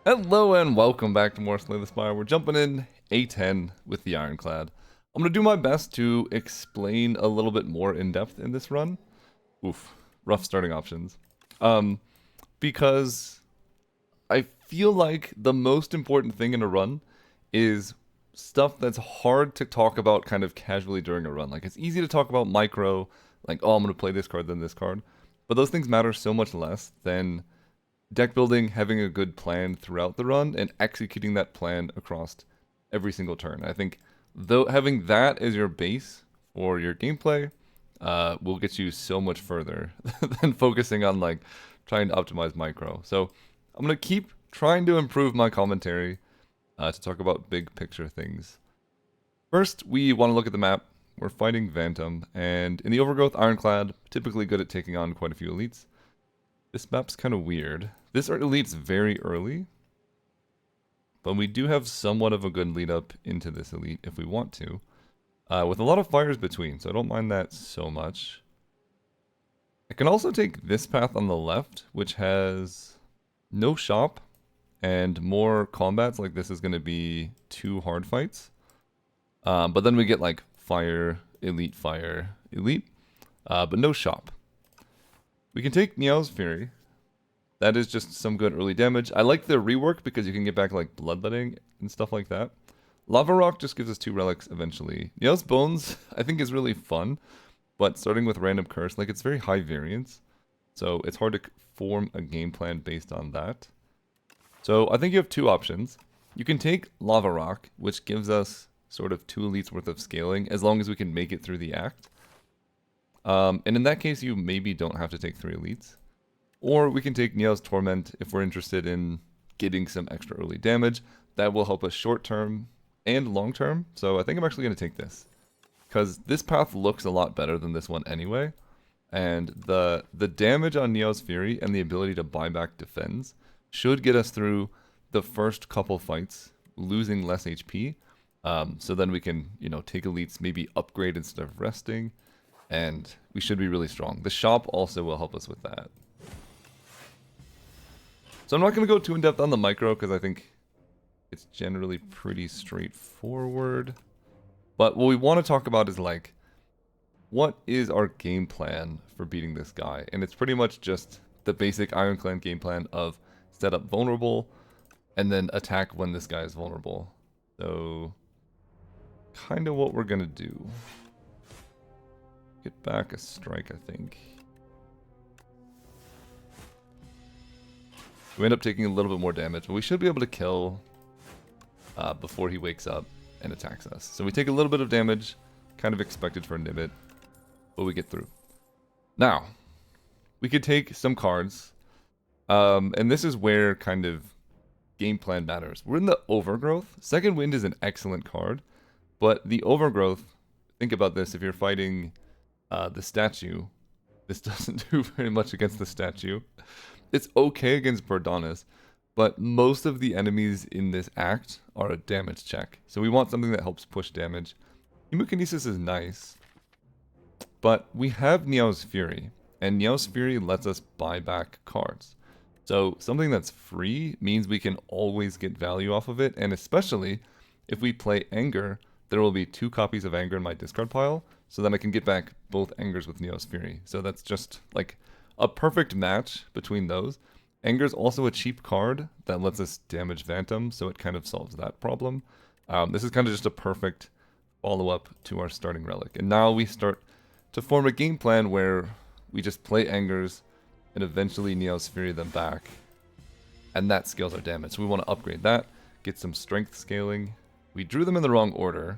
Hello and welcome back to more Slay the Spire. We're jumping in A10 with the Ironclad. I'm going to do my best to explain a little bit more in depth in this run. Oof, rough starting options. Because I feel like the most important thing in a run is stuff that's hard to talk about kind of casually during a run. Like it's easy to talk about micro, like, oh, I'm going to play this card, then this card. But those things matter so much less than deck building, having a good plan throughout the run, and executing that plan across every single turn. I think though having that as your base for your gameplay will get you so much further than focusing on like trying to optimize micro. So I'm gonna keep trying to improve my commentary to talk about big picture things. First, we want to look at the map. We're fighting Phantom, and in the Overgrowth, Ironclad, typically good at taking on quite a few elites. This map's kind of weird. This elite's very early, but we do have somewhat of a good lead up into this elite if we want to, with a lot of fires between, so I don't mind that so much. I can also take this path on the left, which has no shop and more combats, like this is going to be 2 hard fights. But then we get like fire, elite, but no shop. We can take Meow's Fury. That is just some good early damage. I like the rework because you can get back like Bloodletting and stuff like that. Lava Rock just gives us 2 relics eventually. Meow's Bones I think is really fun, but starting with Random Curse, like it's very high variance. So it's hard to form a game plan based on that. So I think you have 2 options. You can take Lava Rock, which gives us sort of 2 elites worth of scaling as long as we can make it through the act. And in that case, you maybe don't have to take 3 elites. Or we can take Neo's Torment if we're interested in getting some extra early damage. That will help us short term and long term. So I think I'm actually going to take this, because this path looks a lot better than this one anyway. And the damage on Neo's Fury and the ability to buy back defends should get us through the first couple fights, losing less HP. So then we can, take elites, maybe upgrade instead of resting. And we should be really strong. The shop also will help us with that. So I'm not going to go too in-depth on the micro because I think it's generally pretty straightforward. But what we want to talk about is like, what is our game plan for beating this guy? And it's pretty much just the basic Ironclad game plan of set up vulnerable and then attack when this guy is vulnerable. So kind of what we're going to do. Get back a strike, I think. We end up taking a little bit more damage, but we should be able to kill before he wakes up and attacks us. So we take a little bit of damage, kind of expected for a Nibbit, but we get through. Now, we could take some cards, and this is where kind of game plan matters. We're in the Overgrowth. Second Wind is an excellent card, but the Overgrowth, think about this, if you're fighting the statue, this doesn't do very much against the statue. It's okay against Birdonis, but most of the enemies in this act are a damage check. So we want something that helps push damage. Hemokinesis is nice, but we have Neo's Fury, and Neo's Fury lets us buy back cards. So something that's free means we can always get value off of it, and especially if we play Anger, there will be 2 copies of Anger in my discard pile, so then I can get back both Angers with Neo's Fury. So that's just like a perfect match between those. Anger's also a cheap card that lets us damage Phantom, so it kind of solves that problem. This is kind of just a perfect follow-up to our starting relic. And now we start to form a game plan where we just play Angers and eventually Neo's Fury them back. And that scales our damage. So we want to upgrade that, get some strength scaling. We drew them in the wrong order.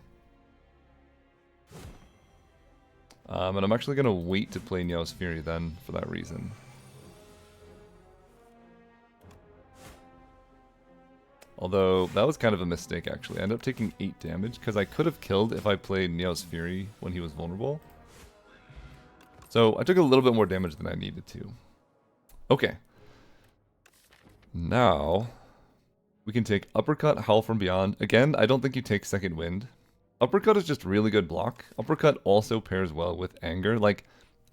And I'm actually going to wait to play Neo's Fury then for that reason. Although, that was kind of a mistake actually. I ended up taking 8 damage because I could have killed if I played Neo's Fury when he was vulnerable. So I took a little bit more damage than I needed to. Okay. Now, we can take Uppercut, Howl from Beyond. Again, I don't think you take Second Wind. Uppercut is just really good block. Uppercut also pairs well with Anger. Like,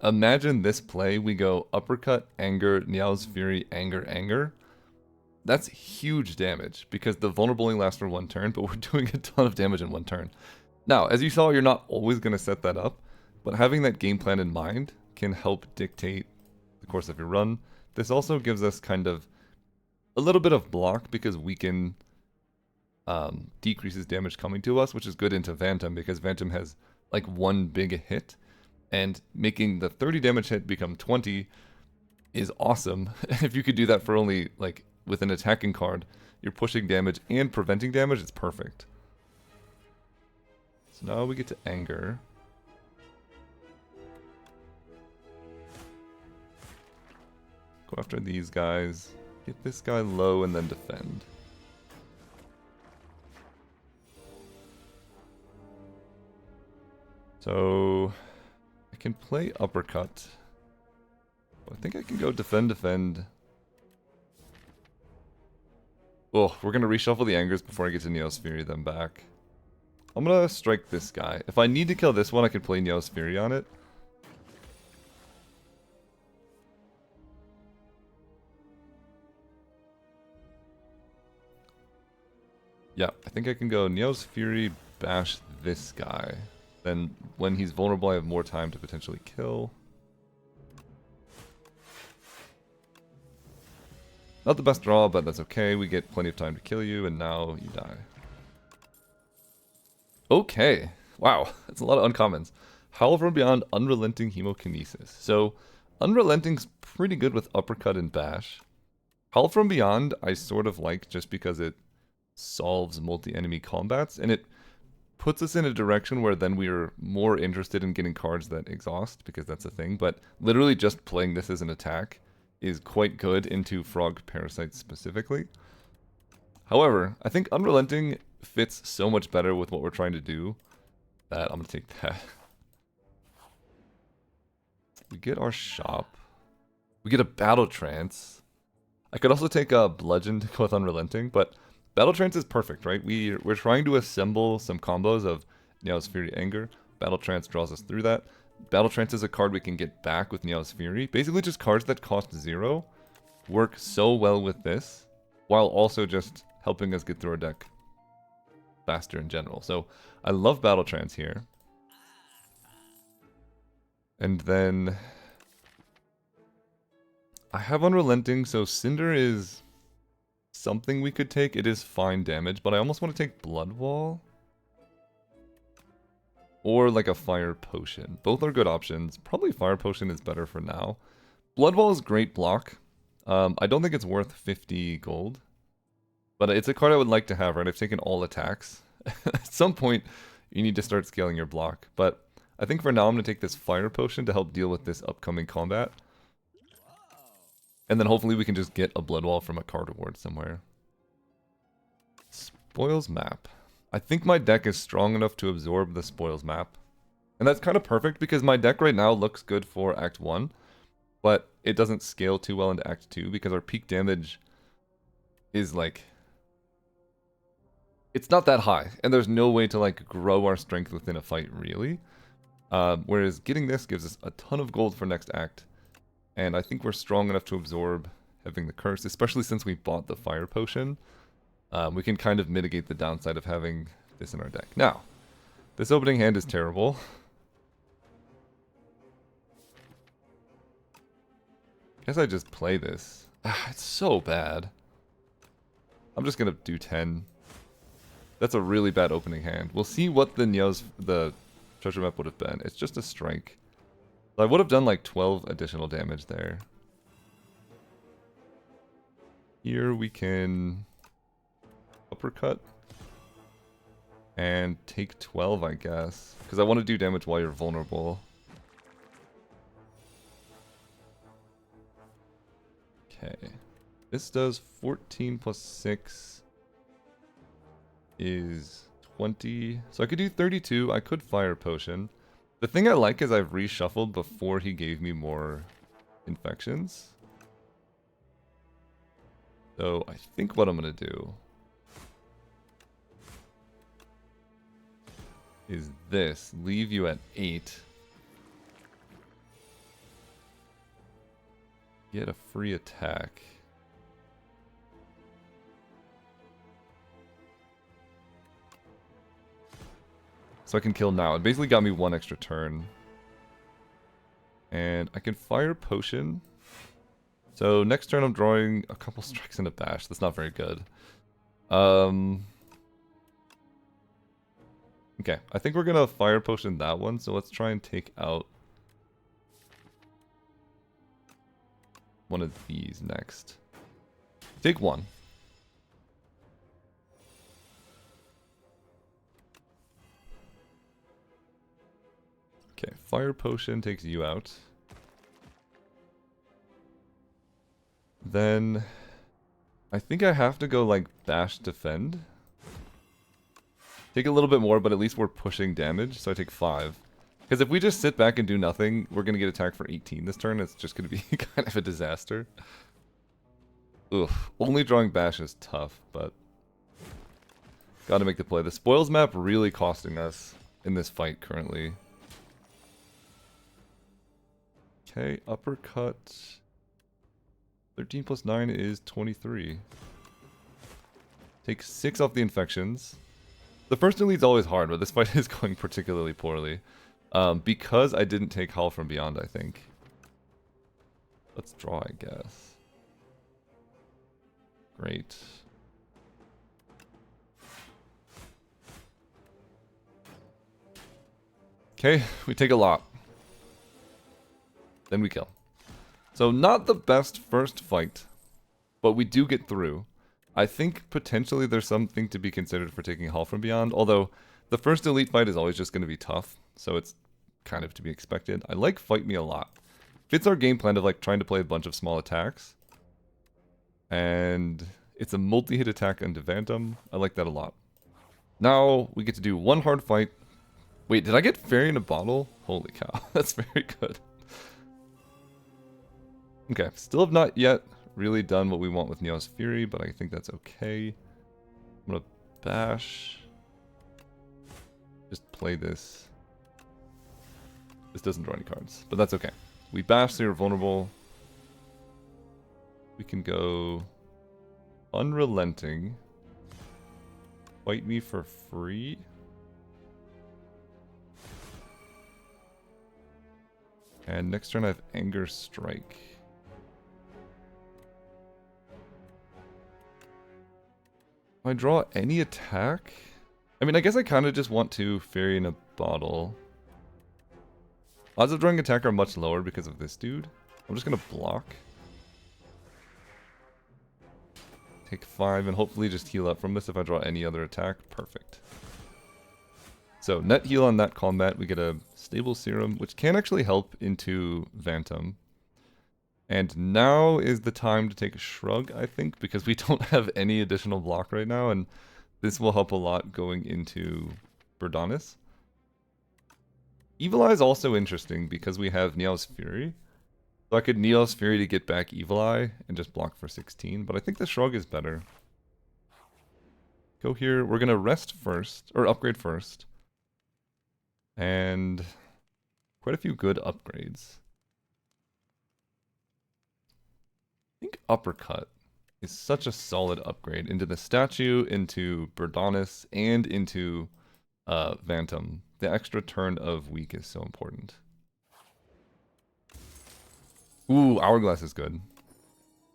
imagine this play, we go Uppercut, Anger, Niao's Fury, Anger, Anger. that's huge damage because the vulnerable only lasts for 1 turn, but we're doing a ton of damage in 1 turn. Now, as you saw, you're not always going to set that up, but having that game plan in mind can help dictate the course of your run. This also gives us kind of a little bit of block because weaken decreases damage coming to us, which is good into Phantom because Phantom has like 1 big hit, and making the 30 damage hit become 20 is awesome. If you could do that for only like with an attacking card, you're pushing damage and preventing damage, it's perfect. So now we get to Anger. Go after these guys. Get this guy low and then defend. So I can play Uppercut. I think I can go defend. Oh, we're going to reshuffle the Angers before I get to Neos Fury them back. I'm going to strike this guy. If I need to kill this one, I can play Neos Fury on it. Yeah, I think I can go Neos Fury, bash this guy. Then when he's vulnerable, I have more time to potentially kill. Not the best draw, but that's okay. We get plenty of time to kill you, and now you die. Okay. Wow, that's a lot of uncommons. Howl from Beyond, Unrelenting Hemokinesis. So, Unrelenting's pretty good with Uppercut and Bash. Howl from Beyond, I sort of like just because it solves multi-enemy combats, and it puts us in a direction where then we are more interested in getting cards that exhaust, because that's a thing, but literally just playing this as an attack is quite good into Frog Parasites specifically. However, I think Unrelenting fits so much better with what we're trying to do that I'm going to take that. We get our shop. We get a Battle Trance. I could also take a Bludgeon to go with Unrelenting, but Battle Trance is perfect, right? We're trying to assemble some combos of Neos Fury Anger. Battle Trance draws us through that. Battle Trance is a card we can get back with Neos Fury. Basically just cards that cost 0 work so well with this, while also just helping us get through our deck faster in general. So I love Battle Trance here. And then I have Unrelenting, so Cinder is something we could take. It is fine damage, but I almost want to take Blood Wall. Or like a Fire Potion. Both are good options. Probably Fire Potion is better for now. Blood Wall is great block. I don't think it's worth 50 gold. But it's a card I would like to have, right? I've taken all attacks. At some point, you need to start scaling your block. But I think for now I'm going to take this Fire Potion to help deal with this upcoming combat. And then hopefully we can just get a Blood Wall from a card reward somewhere. Spoils Map. I think my deck is strong enough to absorb the Spoils Map. And that's kind of perfect because my deck right now looks good for Act 1. But it doesn't scale too well into Act 2 because our peak damage is like... it's not that high. And there's no way to like grow our strength within a fight really. Whereas getting this gives us a ton of gold for next act. And I think we're strong enough to absorb having the curse, especially since we bought the Fire Potion. We can kind of mitigate the downside of having this in our deck. Now, this opening hand is terrible. Guess I just play this. It's so bad. I'm just gonna do 10. That's a really bad opening hand. We'll see what the treasure map would have been. It's just a strike. I would have done like 12 additional damage there. Here we can uppercut and take 12, I guess, because I want to do damage while you're vulnerable. Okay, this does 14 plus 6 is 20, so I could do 32. I could Fire Potion. The thing I like is I've reshuffled before he gave me more infections. So I think what I'm going to do is this. Leave you at 8. Get a free attack. So I can kill now. It basically got me 1 extra turn. And I can fire potion. So next turn I'm drawing a couple strikes and a bash. That's not very good. Okay, I think we're gonna fire potion that one, so let's try and take out one of these next. Take 1. Okay, fire potion takes you out. Then I think I have to go like bash defend. Take a little bit more, but at least we're pushing damage, so I take 5. Because if we just sit back and do nothing, we're going to get attacked for 18 this turn. It's just going to be kind of a disaster. Oof. Only drawing bash is tough, but gotta make the play. The spoils map really costing us in this fight currently. Okay, uppercut. 13 plus 9 is 23. Take 6 off the infections. The first elite's always hard, but this fight is going particularly poorly. Because I didn't take Howl from Beyond, I think. Let's draw, I guess. Great. Okay, we take a lot. Then we kill. So not the best first fight, but we do get through. I think potentially there's something to be considered for taking Howl from Beyond, although the first elite fight is always just going to be tough, so it's kind of to be expected. I like Fight Me a lot. Fits our game plan of like trying to play a bunch of small attacks. And it's a multi-hit attack into Phantom. I like that a lot. Now we get to do 1 hard fight. Wait, did I get Fairy in a Bottle? Holy cow, that's very good. Okay, still have not yet really done what we want with Neos Fury, but I think that's okay. I'm gonna bash. Just play this. This doesn't draw any cards, but that's okay. We bash, so you're vulnerable. We can go Unrelenting. Fight me for free. And next turn I have Anger Strike. Do I draw any attack? I mean, I guess I kind of just want to Fairy in a Bottle. Odds of drawing attack are much lower because of this dude. I'm just going to block. Take 5 and hopefully just heal up from this if I draw any other attack. Perfect. So net heal on that combat. We get a Stable Serum, which can actually help into Phantom. And now is the time to take a Shrug, I think, because we don't have any additional block right now, and this will help a lot going into Verdonis. Evil Eye is also interesting because we have Neos Fury. So I could Neos Fury to get back Evil Eye and just block for 16, but I think the Shrug is better. Go here. We're going to rest first, or upgrade first. And quite a few good upgrades. I think Uppercut is such a solid upgrade into the statue, into Verdonis, and into Phantom. The extra turn of weak is so important. Ooh, Hourglass is good.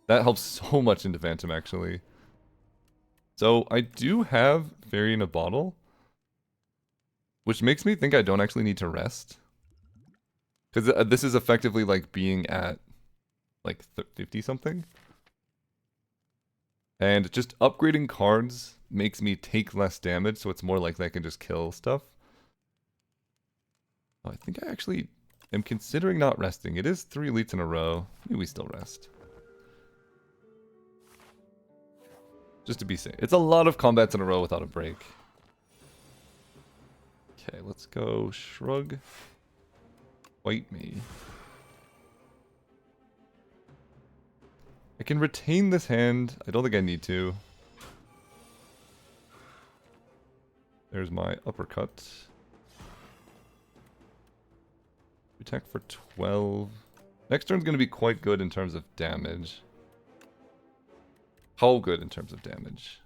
That helps so much into Phantom, actually. So I do have Fairy in a Bottle, which makes me think I don't actually need to rest. Because this is effectively like being at like 50 something. And just upgrading cards makes me take less damage, so it's more likely I can just kill stuff. Oh, I think I actually am considering not resting. It is 3 elites in a row. Maybe we still rest. Just to be safe. It's a lot of combats in a row without a break. Okay, let's go Shrug. Fight me. I can retain this hand. I don't think I need to. There's my Uppercut. Attack for 12. Next turn's going to be quite good in terms of damage. How good in terms of damage?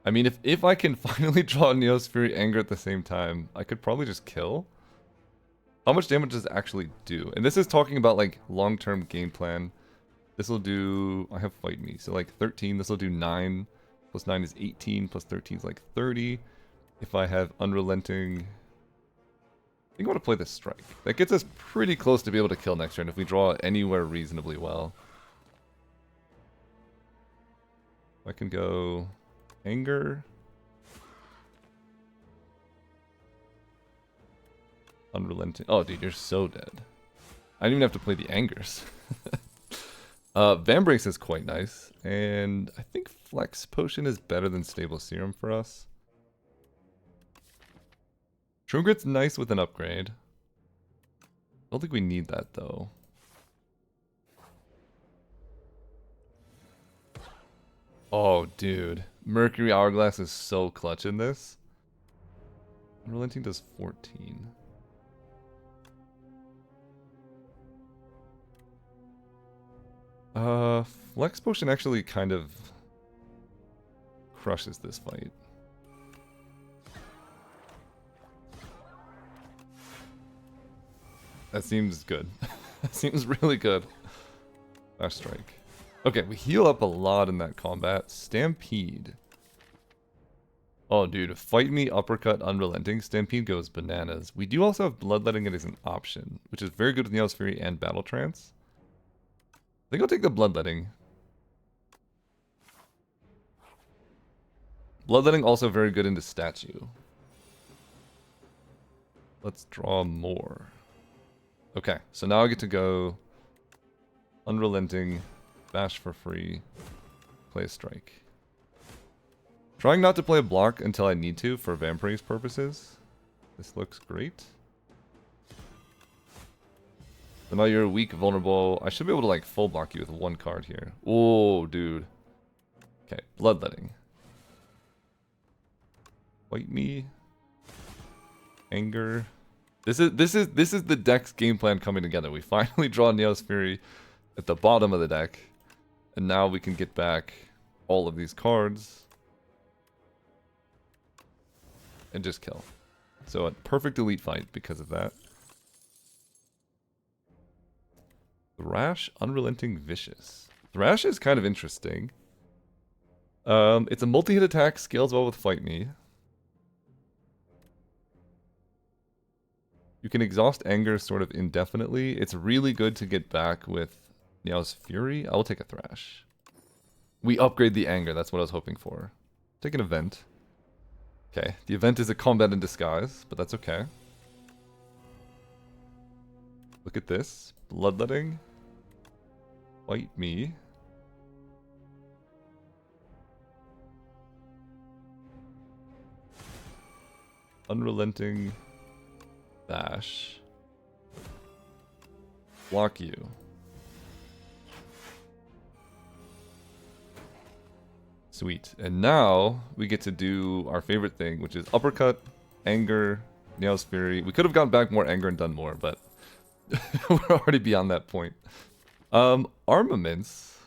I mean, if I can finally draw Neos Fury Anger at the same time, I could probably just kill. How much damage does it actually do? And this is talking about like long-term game plan. This will do, I have Fight Me, so like 13, this will do 9. Plus 9 is 18, plus 13 is like 30. If I have Unrelenting, I think I want to play the Strike. That gets us pretty close to be able to kill next turn if we draw anywhere reasonably well. I can go Anger. Unrelenting. Oh, dude, you're so dead. I didn't even have to play the Angers. Vambrace is quite nice. And I think Flex Potion is better than Stable Serum for us. True Grit's nice with an upgrade. I don't think we need that, though. Oh, dude. Mercury Hourglass is so clutch in this. Unrelenting does 14. Flex Potion actually kind of crushes this fight. That seems good. That seems really good. Fast Strike. Okay, we heal up a lot in that combat. Stampede. Oh, dude, Fight Me, Uppercut, Unrelenting. Stampede goes bananas. We do also have Bloodletting as an option, which is very good with Neos Fury and Battle Trance. I think I'll take the Bloodletting. Bloodletting also very good into Statue. Let's draw more. Okay, so now I get to go Unrelenting, Bash for free, play a Strike. Trying not to play a block until I need to for Vambrace purposes. This looks great. So now you're weak, vulnerable. I should be able to like full block you with one card here. Oh, dude. Okay, Bloodletting. Fight Me. Anger. This is the deck's game plan coming together. We finally draw Neos Fury at the bottom of the deck, and now we can get back all of these cards and just kill. So a perfect elite fight because of that. Thrash, Unrelenting, Vicious. Thrash is kind of interesting. It's a multi-hit attack, scales well with Fight Me. You can exhaust Anger sort of indefinitely. It's really good to get back with Neos Fury. I will take a Thrash. We upgrade the Anger, that's what I was hoping for. Take an event. Okay, the event is a combat in disguise, but that's okay. Look at this. Bloodletting. Fight Me. Unrelenting. Bash. Block you. Sweet. And now we get to do our favorite thing, which is Uppercut, Anger, Neos Fury. We could have gotten back more Anger and done more, but we're already beyond that point. Armaments.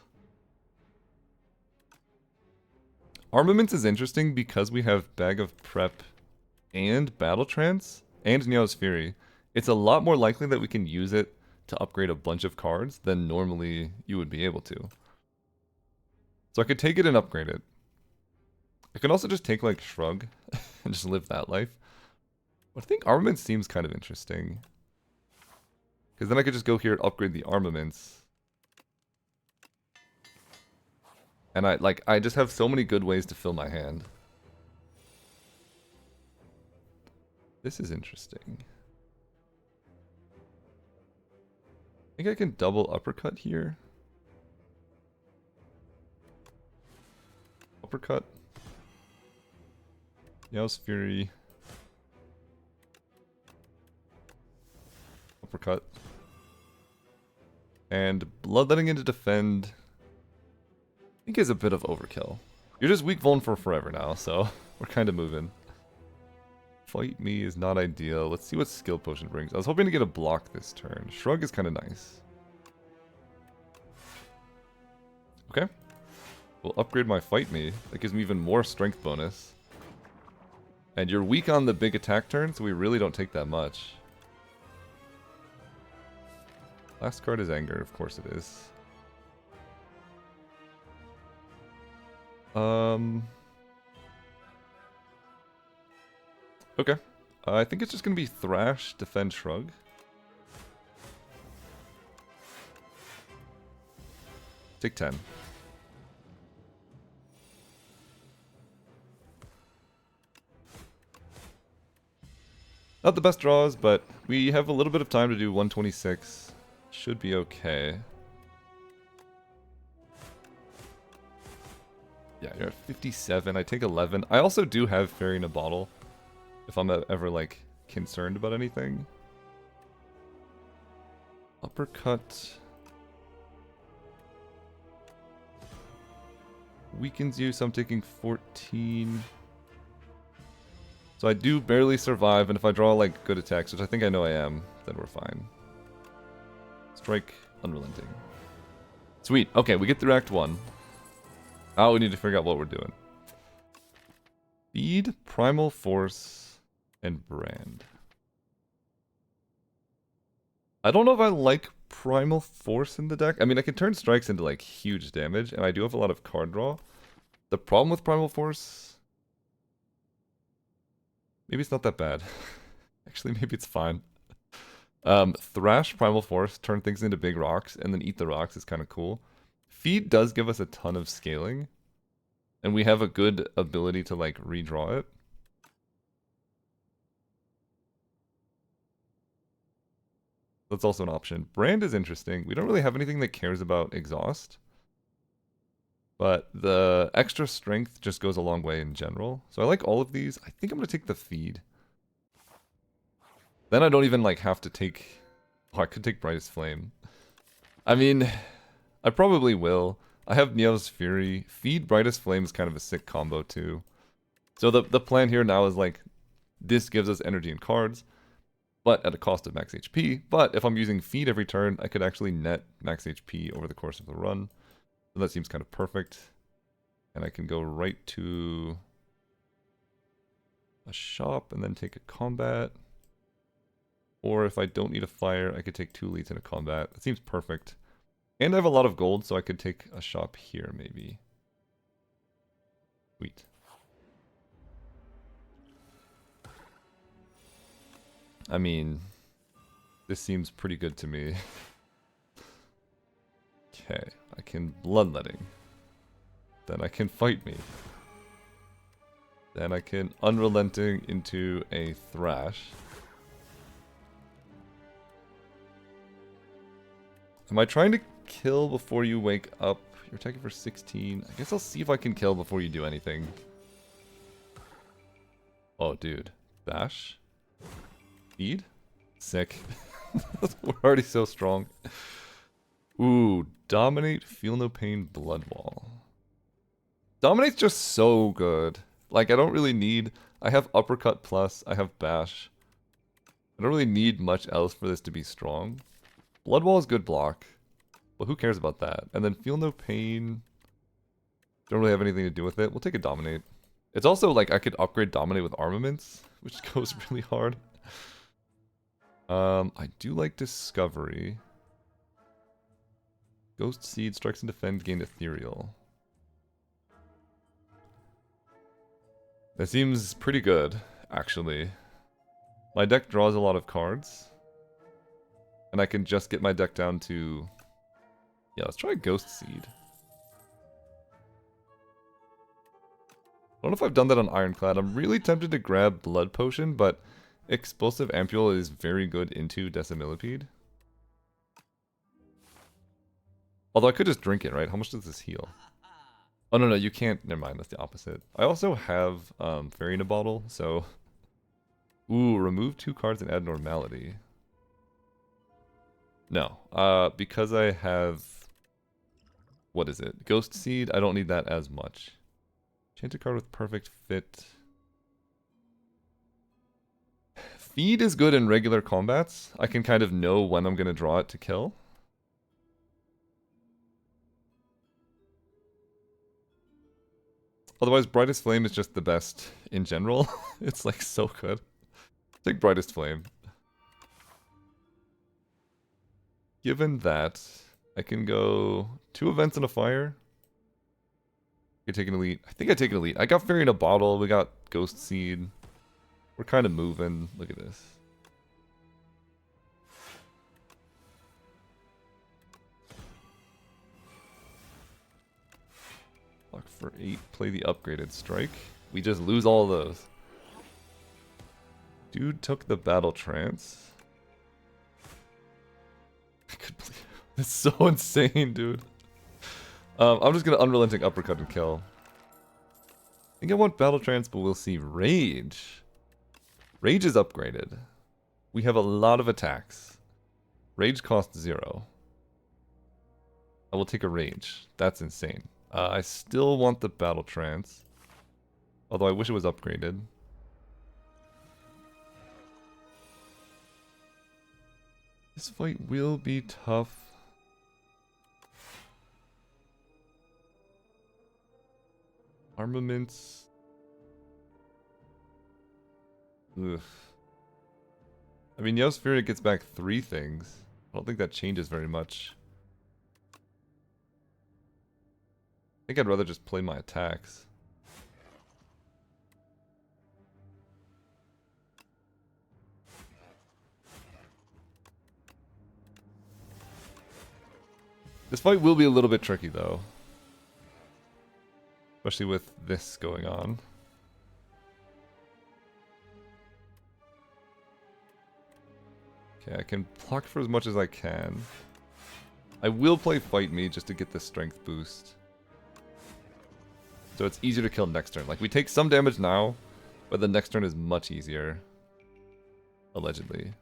Armaments is interesting because we have Bag of Prep and Battle Trance and Neos Fury. It's a lot more likely that we can use it to upgrade a bunch of cards than normally you would be able to. So I could take it and upgrade it. I can also just take like Shrug and just live that life. But I think Armaments seems kind of interesting. Because then I could just go here and upgrade the Armaments. And I just have so many good ways to fill my hand. This is interesting. I think I can double uppercut here. Uppercut. Neos Fury. Uppercut. And Bloodletting into defend. I think is a bit of overkill. You're just weak vuln for forever now, so we're kind of moving. Fight Me is not ideal. Let's see what Skill Potion brings. I was hoping to get a block this turn. Shrug is kind of nice. Okay. will upgrade my fight me. That gives me even more strength bonus. And you're weak on the big attack turn, so we really don't take that much. Last card is Anger, of course it is. Okay. I think it's just going to be Thrash, Defend, Shrug. Take 10. Not the best draws, but we have a little bit of time to do 126. Should be okay. Yeah, you're at 57. I take 11. I also do have Fairy in a Bottle if I'm ever, like, concerned about anything. Uppercut. Weakens you, so I'm taking 14. So I do barely survive, and if I draw, like, good attacks, which I think I know I am, then we're fine. Strike, Unrelenting. Sweet. Okay, we get through Act 1. Now we need to figure out what we're doing. Feed, Primal Force, and Brand. I don't know if I like Primal Force in the deck. I mean, I can turn strikes into, like, huge damage, and I do have a lot of card draw. The problem with Primal Force... Maybe it's not that bad. Actually, maybe it's fine. Thrash, Primal Force, turn things into big rocks, and then eat the rocks is kind of cool. Feed does give us a ton of scaling. And we have a good ability to, like, redraw it. That's also an option. Brand is interesting. We don't really have anything that cares about exhaust. But the extra strength just goes a long way in general. So I like all of these. I think I'm going to take the feed. Then I don't even, like, have to take... Oh, I could take Brightest Flame. I mean, I probably will. I have Neo's Fury. Feed Brightest Flame is kind of a sick combo, too. So the plan here now is, like, this gives us energy and cards, but at a cost of max HP. But if I'm using Feed every turn, I could actually net max HP over the course of the run. So that seems kind of perfect. And I can go right to a shop and then take a combat. Or if I don't need a flyer, I could take 2 leads in a combat. That seems perfect. And I have a lot of gold, so I could take a shop here, maybe. Sweet. I mean, this seems pretty good to me. Okay, I can Bloodletting. Then I can Fight Me. Then I can Unrelenting into a Thrash. Am I trying to kill before you wake up? You're attacking for 16. I guess I'll see if I can kill before you do anything. Oh, dude. Bash? Feed? Sick. We're already so strong. Ooh, Dominate, Feel No Pain, Blood Wall. Dominate's just so good. Like, I don't really need... I have Uppercut Plus, I have Bash. I don't really need much else for this to be strong. Blood Wall is good block. But who cares about that? And then Feel No Pain... Don't really have anything to do with it. We'll take a Dominate. It's also, like, I could upgrade Dominate with Armaments, which goes really hard. I do like Discovery. Ghost Seed, Strikes and Defend, gain Ethereal. That seems pretty good, actually. My deck draws a lot of cards. And I can just get my deck down to... Yeah, let's try Ghost Seed. I don't know if I've done that on Ironclad. I'm really tempted to grab Blood Potion, but Explosive Ampule is very good into Decimillipede. Although I could just drink it, right? How much does this heal? Oh, no, you can't. Never mind, that's the opposite. I also have Fairy in a Bottle, so... Ooh, remove 2 cards and add Normality. No, because I have... What is it? Ghost Seed, I don't need that as much. Chant a card with Perfect Fit. Feed is good in regular combats. I can kind of know when I'm going to draw it to kill. Otherwise, Brightest Flame is just the best in general. It's like so good. Take Brightest Flame. Given that, I can go 2 events and a fire. I take an elite. I think I take an elite. I got Fairy in a Bottle. We got Ghost Seed. We're kind of moving. Look at this. Lock for 8. Play the upgraded strike. We just lose all of those. Dude took the Battle Trance. I could believe it. It's so insane, dude. I'm just gonna Unrelenting Uppercut and kill. I think I want Battle Trance, but we'll see. Rage. Rage is upgraded. We have a lot of attacks. Rage costs 0. I will take a Rage. That's insane. I still want the Battle Trance. Although I wish it was upgraded. This fight will be tough. Armaments. Ugh. I mean, Yospheric gets back 3 things. I don't think that changes very much. I think I'd rather just play my attacks. This fight will be a little bit tricky, though. Especially with this going on. Okay, I can block for as much as I can. I will play Fight Me just to get the strength boost. So it's easier to kill next turn. Like, we take some damage now, but the next turn is much easier. Allegedly.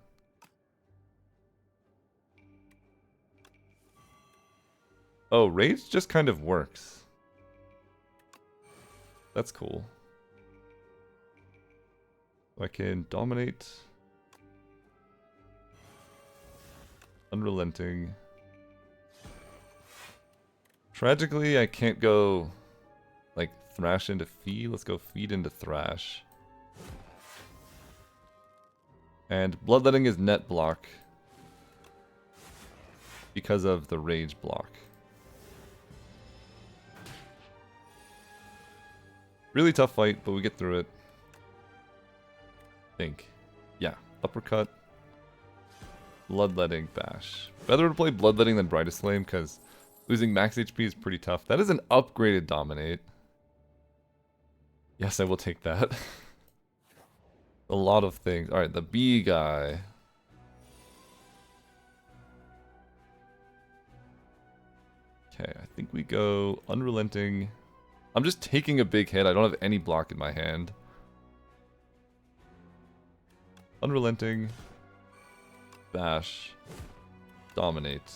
Oh, Rage just kind of works. That's cool. I can Dominate. Unrelenting. Tragically, I can't go, like, Thrash into Feed. Let's go Feed into Thrash. And Bloodletting is net block because of the Rage block. Really tough fight, but we get through it. Think. Yeah. Uppercut. Bloodletting, Bash. Better to play Bloodletting than Brightest Flame, because losing max HP is pretty tough. That is an upgraded Dominate. Yes, I will take that. A lot of things. Alright, the B guy. Okay, I think we go Unrelenting. I'm just taking a big hit. I don't have any block in my hand. Unrelenting. Bash. Dominate.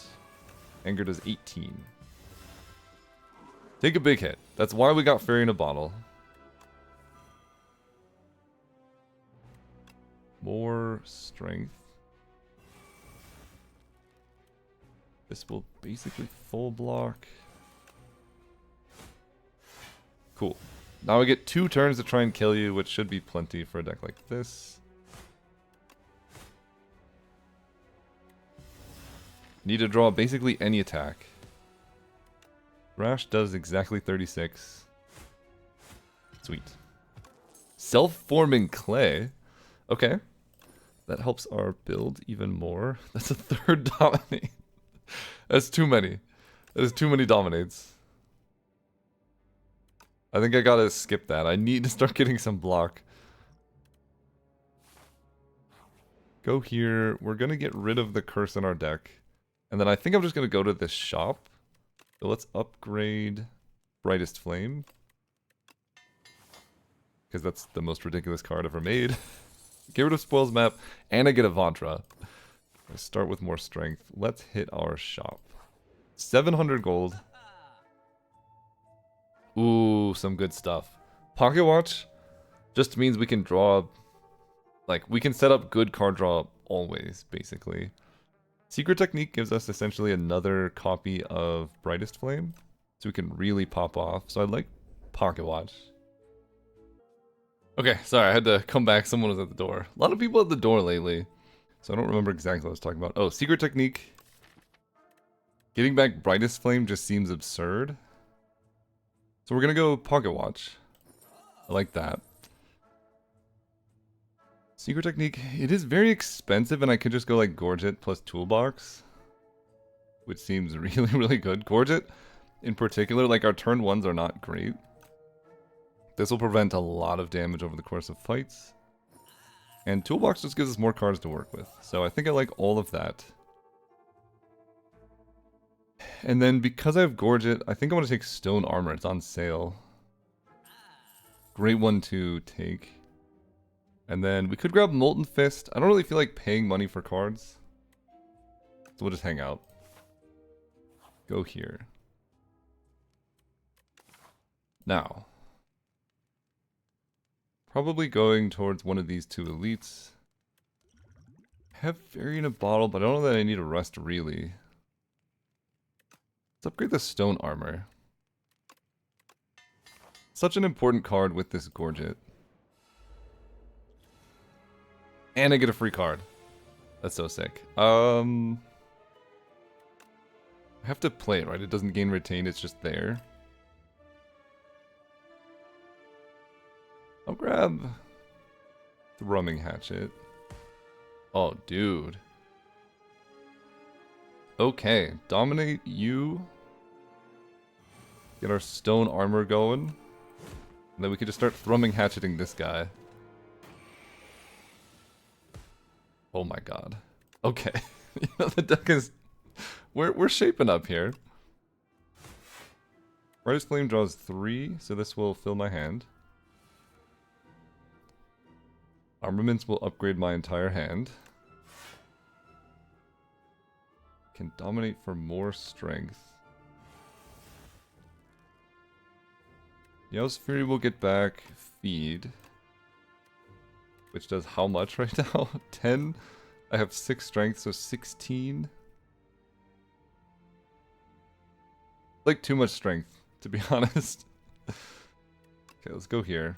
Anger does 18. Take a big hit. That's why we got Fairy in a Bottle. More strength. This will basically full block. Cool. Now we get 2 turns to try and kill you, which should be plenty for a deck like this. Need to draw basically any attack. Thrash does exactly 36. Sweet. Self-forming clay. Okay. That helps our build even more. That's a 3rd dominate. That's too many. That is too many dominates. I think I gotta skip that. I need to start getting some block. Go here. We're gonna get rid of the curse in our deck. And then I think I'm just gonna go to this shop. So let's upgrade Brightest Flame. Because that's the most ridiculous card ever made. Get rid of Spoils Map, and I get a Vantra. Let's start with more strength. Let's hit our shop. 700 gold. Ooh, some good stuff. Pocket Watch just means we can draw, like, we can set up good card draw always, basically. Secret Technique gives us essentially another copy of Brightest Flame, so we can really pop off. So I like Pocket Watch. Okay, sorry, I had to come back. Someone was at the door. A lot of people at the door lately. So I don't remember exactly what I was talking about. Oh, secret technique. Getting back brightest flame just seems absurd. So we're gonna go pocket watch. I like that. Secret technique. It is very expensive and I could just go like Gorge It plus toolbox. Which seems really, really good. Gorge It in particular, like our turn ones are not great. This will prevent a lot of damage over the course of fights. And toolbox just gives us more cards to work with. So I think I like all of that. And then because I have Gorge It, I think I want to take Stone Armor. It's on sale. Great one to take. And then we could grab Molten Fist. I don't really feel like paying money for cards. So we'll just hang out. Go here. Now. Probably going towards one of these two elites. I have Fairy in a bottle, but I don't know that I need a rest really. Let's upgrade the Stone Armor. Such an important card with this Gorge It. And I get a free card. That's so sick. I have to play it, right? It doesn't gain retain, it's just there. I'll grab Thrumming Hatchet. Oh, dude. Okay, dominate you. Get our Stone Armor going. And then we can just start Thrumming Hatcheting this guy. Oh my god. Okay. You know, the deck is... We're shaping up here. Brightest Flame draws 3, so this will fill my hand. Armaments will upgrade my entire hand. Can dominate for more strength. Yell's Fury will get back Feed. Which does how much right now? 10? I have 6 strength, so 16. Like too much strength, to be honest. Okay, let's go here.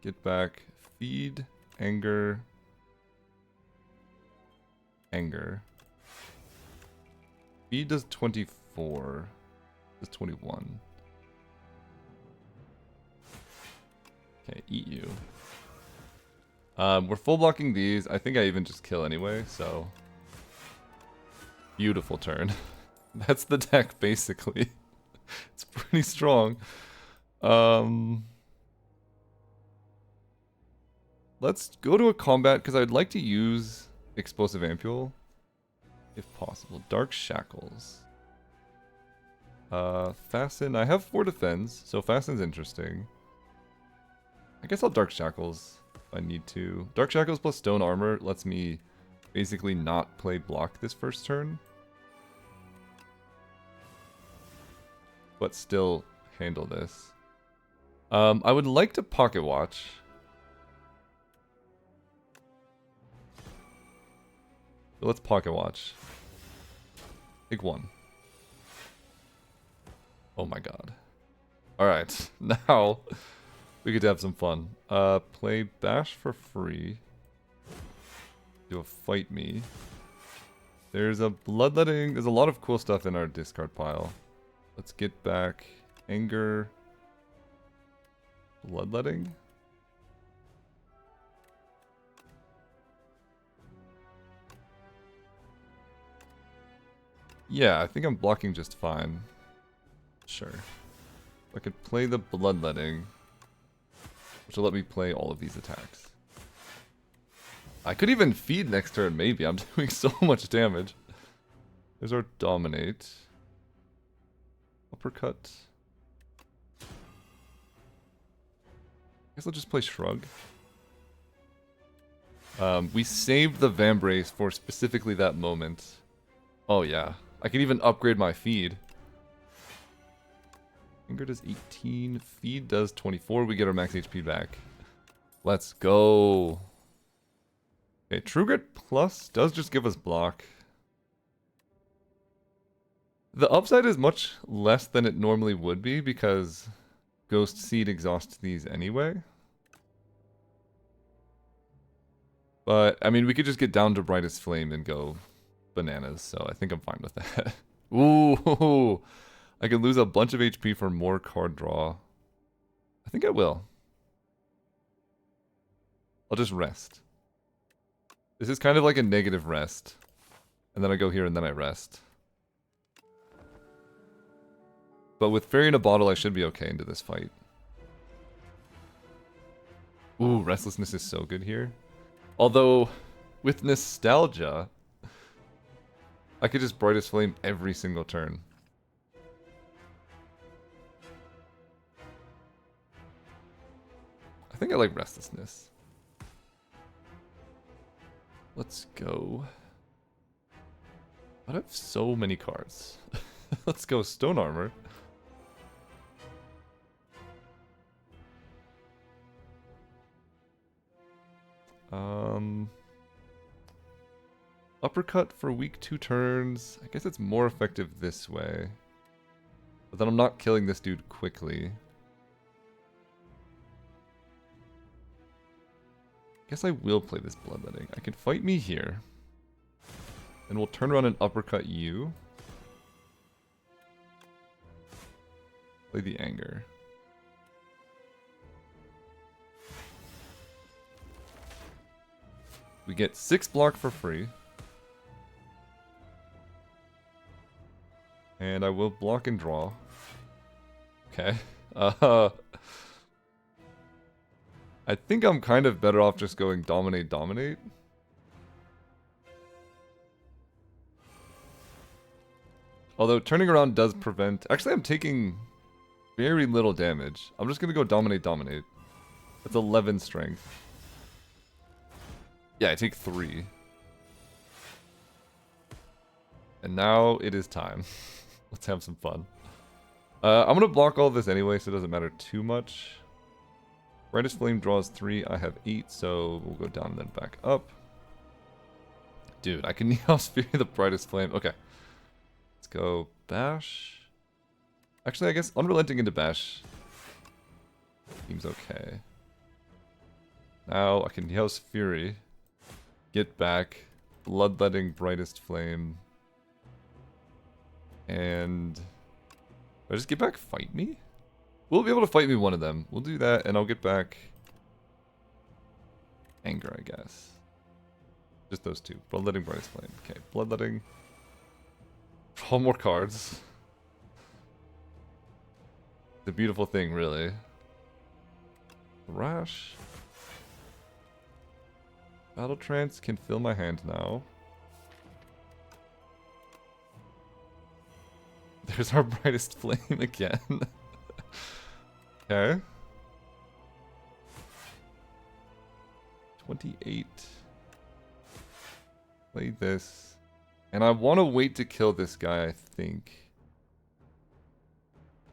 Get back Feed. Anger. Anger. Feed does 24. Does 21. Okay, eat you. We're full blocking these. I think I even just kill anyway, so. Beautiful turn. That's the deck, basically. It's pretty strong. Let's go to a combat, because I'd like to use Explosive Ampule, if possible. Dark Shackles. Fasten. I have 4 defense, so Fasten's interesting. I guess I'll Dark Shackles if I need to. Dark Shackles plus Stone Armor lets me basically not play block this first turn. But still handle this. I would like to Pocket Watch. So let's Pocket Watch. Take 1. Oh my god. Alright, now we get to have some fun. Play Bash for free. Do a Fight Me. There's a Bloodletting. There's a lot of cool stuff in our discard pile. Let's get back Anger. Bloodletting? Yeah, I think I'm blocking just fine. Sure. I could play the Bloodletting, which will let me play all of these attacks. I could even feed next turn, maybe. I'm doing so much damage. There's our Dominate. Uppercut. I guess I'll just play Shrug. We saved the Vambrace for specifically that moment. Oh yeah. I can even upgrade my feed. Anger does 18. Feed does 24. We get our max HP back. Let's go. Okay, True Grit Plus does just give us block. The upside is much less than it normally would be because Ghost Seed exhausts these anyway. But, I mean, we could just get down to Brightest Flame and go bananas, so I think I'm fine with that. Ooh, I could lose a bunch of HP for more card draw. I think I will. I'll just rest. This is kind of like a negative rest. And then I go here and then I rest. But with Fairy in a Bottle, I should be okay into this fight. Ooh, Restlessness is so good here. Although, with Nostalgia, I could just Brightest Flame every single turn. I think I like Restlessness. Let's go. I have so many cards. Let's go Stone Armor. Uppercut for weak 2 turns. I guess it's more effective this way. But then I'm not killing this dude quickly. Guess I will play this Bloodletting. I can fight me here. And we'll turn around and uppercut you. Play the Anger. We get 6 block for free. And I will block and draw. Okay. I think I'm kind of better off just going Dominate, Dominate. Although turning around does prevent... Actually, I'm taking very little damage. I'm just going to go Dominate, Dominate. That's 11 strength. Yeah, I take 3. And now it is time. Let's have some fun. I'm going to block all this anyway, so it doesn't matter too much. Brightest Flame draws 3. I have 8, so we'll go down and then back up. Dude, I can Neosphere the Brightest Flame. Okay. Let's go Bash. Actually, I guess Unrelenting into Bash seems okay. Now I can Neos Fury. Get back. Bloodletting Brightest Flame. And... do I just get back Fight Me? We'll be able to fight me one of them. We'll do that, and I'll get back... Anger, I guess. Just those two. Bloodletting, Brightest Flame. Okay, Bloodletting. Draw more cards. The beautiful thing, really. Rash. Battle Trance can fill my hand now. There's our Brightest Flame again. Okay. 28. Play this. And I want to wait to kill this guy, I think.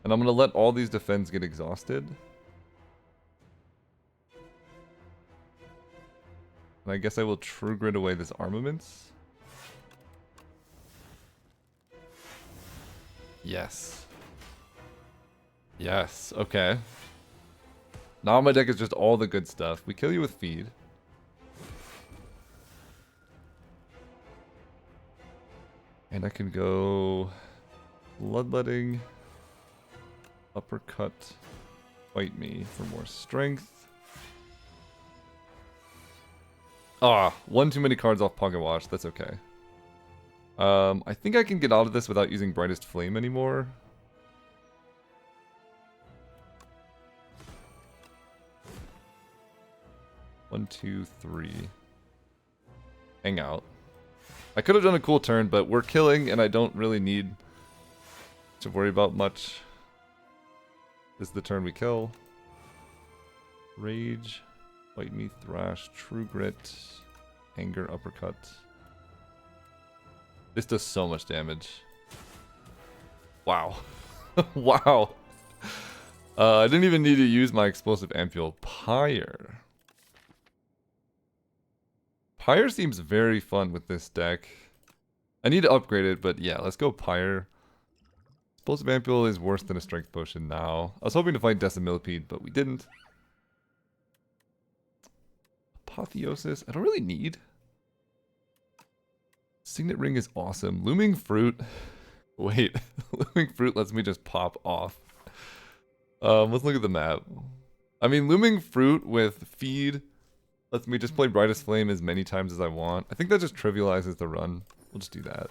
And I'm going to let all these defense get exhausted. And I guess I will True Grit away this Armaments. Yes. Yes, okay. Now my deck is just all the good stuff. We kill you with Feed. And I can go Bloodletting, Uppercut, Fight Me for more strength. Ah, one too many cards off Pocket Watch. That's okay. I think I can get out of this without using Brightest Flame anymore. One, two, three. Hang out. I could have done a cool turn, but we're killing, and I don't really need to worry about much. This is the turn we kill. Rage, Fight Me, Thrash, True Grit, Anger, Uppercut. This does so much damage. Wow. Wow. I didn't even need to use my Explosive Ampule. Pyre. Pyre seems very fun with this deck. I need to upgrade it, but yeah, let's go Pyre. Explosive Ampule is worse than a Strength Potion now. I was hoping to fight Decimillipede, but we didn't. Apotheosis, I don't really need. Signet Ring is awesome. Looming Fruit. Wait, Looming Fruit lets me just pop off. Let's look at the map. I mean, Looming Fruit with Feed lets me just play Brightest Flame as many times as I want. I think that just trivializes the run. We'll just do that.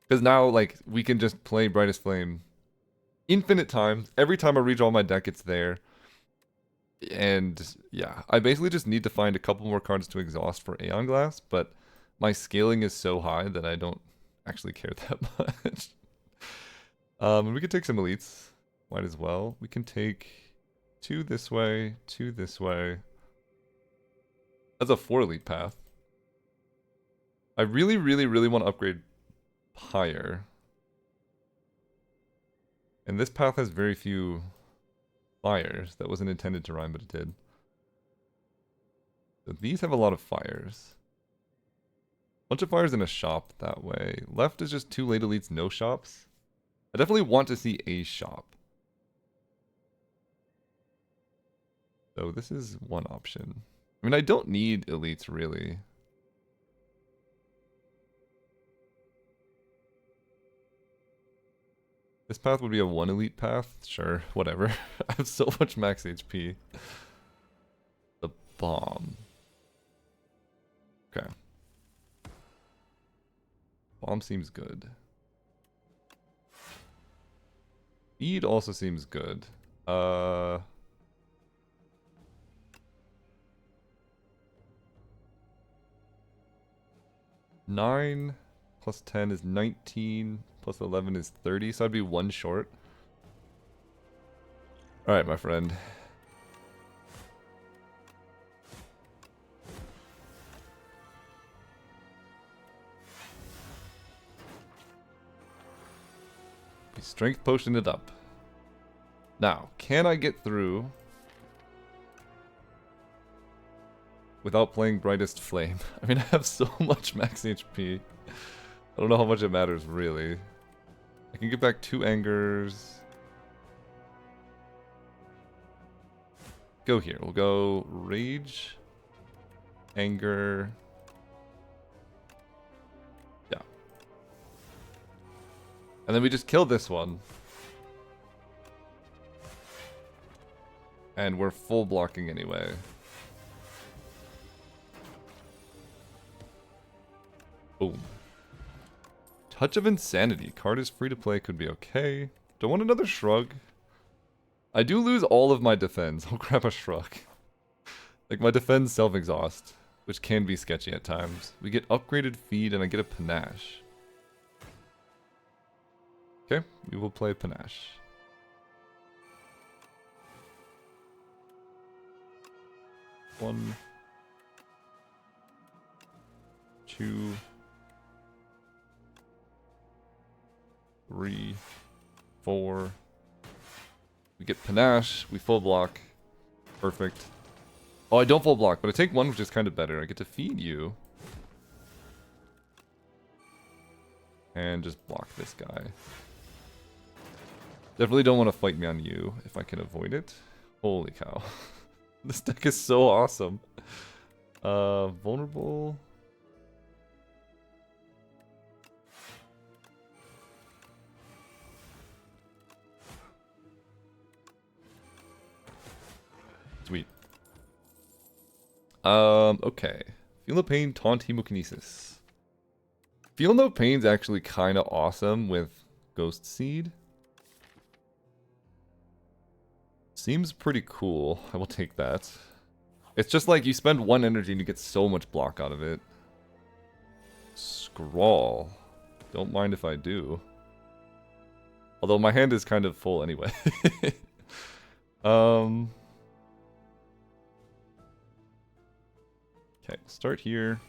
Because now, like, we can just play Brightest Flame infinite times. Every time I redraw my deck, it's there. And, yeah, I basically just need to find a couple more cards to exhaust for Aeon Glass, but my scaling is so high that I don't actually care that much. And we could take some elites. Might as well. We can take 2 this way, 2 this way. That's a 4 elite path. I really, really, really want to upgrade Pyre. And this path has very few fires. That wasn't intended to rhyme, but it did. So these have a lot of fires. Bunch of fires in a shop that way. Left is just 2 late elites, no shops. I definitely want to see a shop. So this is one option. I mean, I don't need elites, really. This path would be a 1 elite path? Sure, whatever. I have so much max HP. The bomb. Okay. Bomb seems good. Feed also seems good. 9 plus 10 is 19. Plus 11 is 30, so I'd be 1 short. Alright, my friend. We strength potion it up. Now, can I get through without playing Brightest Flame? I mean, I have so much max HP. I don't know how much it matters, really. I can get back 2 angers. Go here. We'll go Rage, Anger. Yeah. And then we just kill this one. And we're full blocking anyway. Boom. Touch of Insanity. Card is free to play. Could be okay. Don't want another Shrug. I do lose all of my defense. I'll grab a Shrug. Like, my defense self-exhaust, which can be sketchy at times. We get upgraded Feed, and I get a Panache. Okay, we will play Panache. One. 2. 3, 4. We get Panache. We full block. Perfect. Oh, I don't full block, but I take 1, which is kind of better. I get to feed you. And just block this guy. Definitely don't want to fight me on you if I can avoid it. Holy cow. This deck is so awesome. Vulnerable. Sweet. Okay. Feel No Pain, Taunt, Hemokinesis. Feel No Pain's actually kind of awesome with Ghost Seed. Seems pretty cool. I will take that. It's just like you spend 1 energy and you get so much block out of it. Scrawl. Don't mind if I do. Although my hand is kind of full anyway. Okay, start here.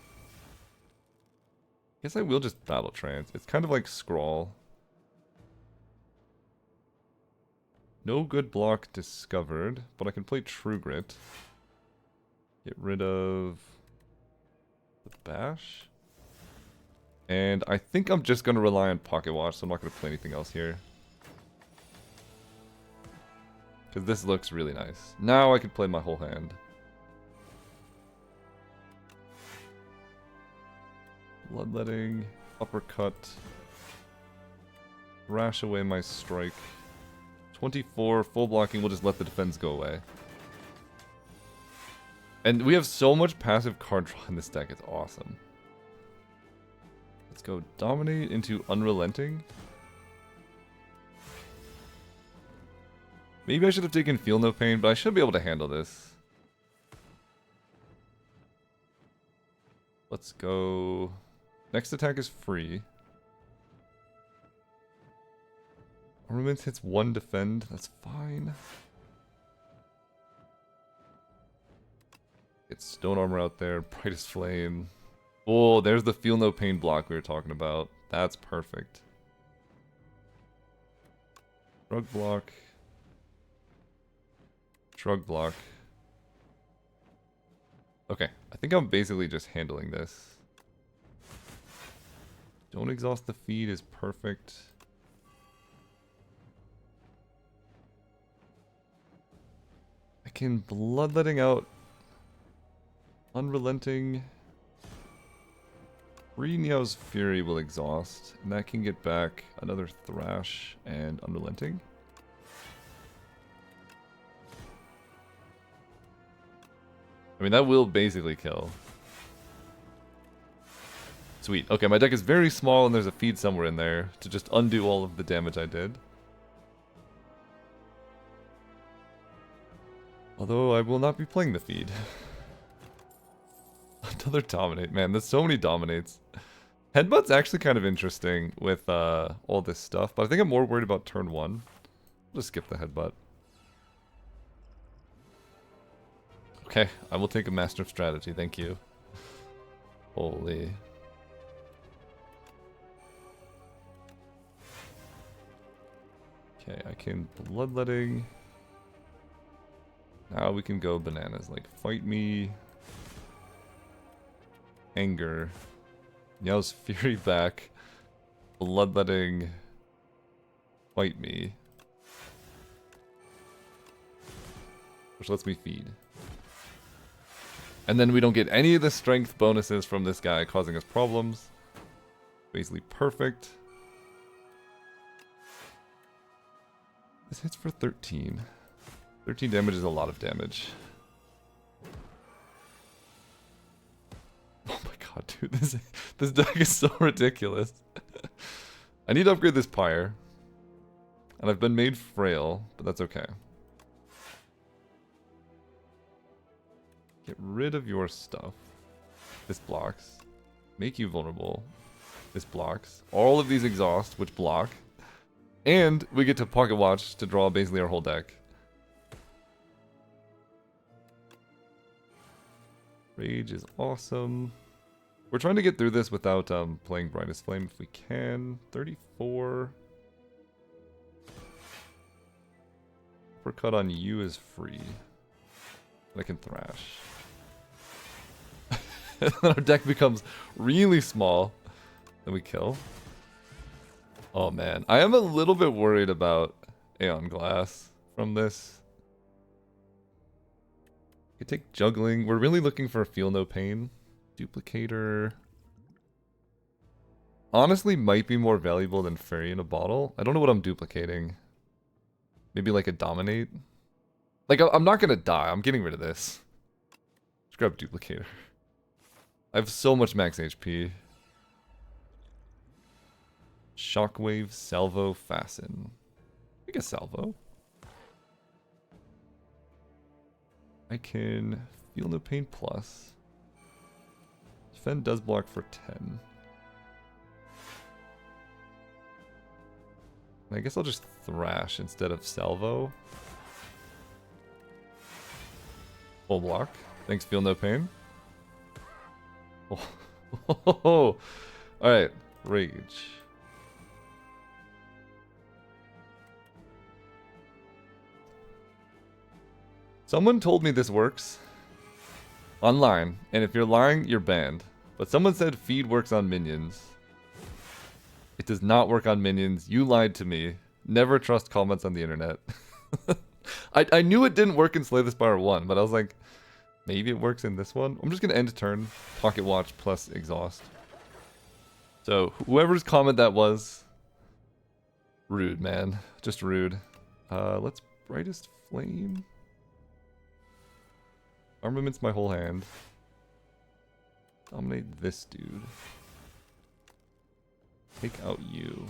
Guess I will just Battle Trance. It's kind of like Scrawl. No good block discovered, but I can play True Grit. Get rid of the Bash. And I think I'm just going to rely on Pocket Watch, so I'm not going to play anything else here. Because this looks really nice. Now I can play my whole hand. Bloodletting, uppercut, thrash away my strike. 24, full blocking, we'll just let the defense go away. And we have so much passive card draw in this deck, it's awesome. Let's go dominate into unrelenting. Maybe I should have taken Feel No Pain, but I should be able to handle this. Let's go... Next attack is free. Armament hits 1 defend, that's fine. Get Stone Armor out there, Brightest Flame. Oh, there's the Feel No Pain block we were talking about. That's perfect. Shrug block. Shrug block. Okay, I think I'm basically just handling this. Don't exhaust the feed is perfect. I can Bloodletting out Unrelenting. Meow's Fury will exhaust, and that can get back another Thrash and Unrelenting. I mean, that will basically kill. Sweet. Okay, my deck is very small and there's a feed somewhere in there to just undo all of the damage I did. Although I will not be playing the feed. Another dominate. Man, there's so many dominates. Headbutt's actually kind of interesting with all this stuff, but I think I'm more worried about turn 1. I'll just skip the headbutt. Okay, I will take a Master of Strategy, thank you. Holy. Okay, I can Bloodletting. Now we can go bananas, like Fight Me. Anger. Meow's Fury back. Bloodletting. Fight Me. Which lets me feed. And then we don't get any of the strength bonuses from this guy causing us problems. Basically perfect. This hits for 13. 13 damage is a lot of damage. Oh my god, dude, this deck is so ridiculous. I need to upgrade this Pyre. And I've been made frail, but that's okay. Get rid of your stuff. This blocks. Make you vulnerable. This blocks. All of these exhaust, which block. And we get to Pocket Watch to draw basically our whole deck. Rage is awesome. We're trying to get through this without playing Brightest Flame if we can. 34. Uppercut on you is free. And I can Thrash. And then our deck becomes really small. Then we kill. Oh man, I am a little bit worried about Aeon Glass from this. I could take Juggling. We're really looking for a Feel No Pain. Duplicator. Honestly, might be more valuable than Fairy in a Bottle. I don't know what I'm duplicating. Maybe like a Dominate. Like, I'm not gonna die. I'm getting rid of this. Let's grab Duplicator. I have so much max HP. Shockwave, Salvo, Fasten. I guess Salvo. I can Feel No Pain plus. Defend does block for 10. I guess I'll just Thrash instead of Salvo. Full block. Thanks, Feel No Pain. Oh. Alright, Rage. Someone told me this works online, and if you're lying, you're banned. But someone said feed works on minions. It does not work on minions. You lied to me. Never trust comments on the internet. I knew it didn't work in Slay the Spire 1, but I was like, maybe it works in this one. I'm just going to end turn. Pocket Watch plus Exhaust. So whoever's comment that was, rude, man. Just rude. Let's brightest flame. Armament's my whole hand. Dominate this dude. Take out you.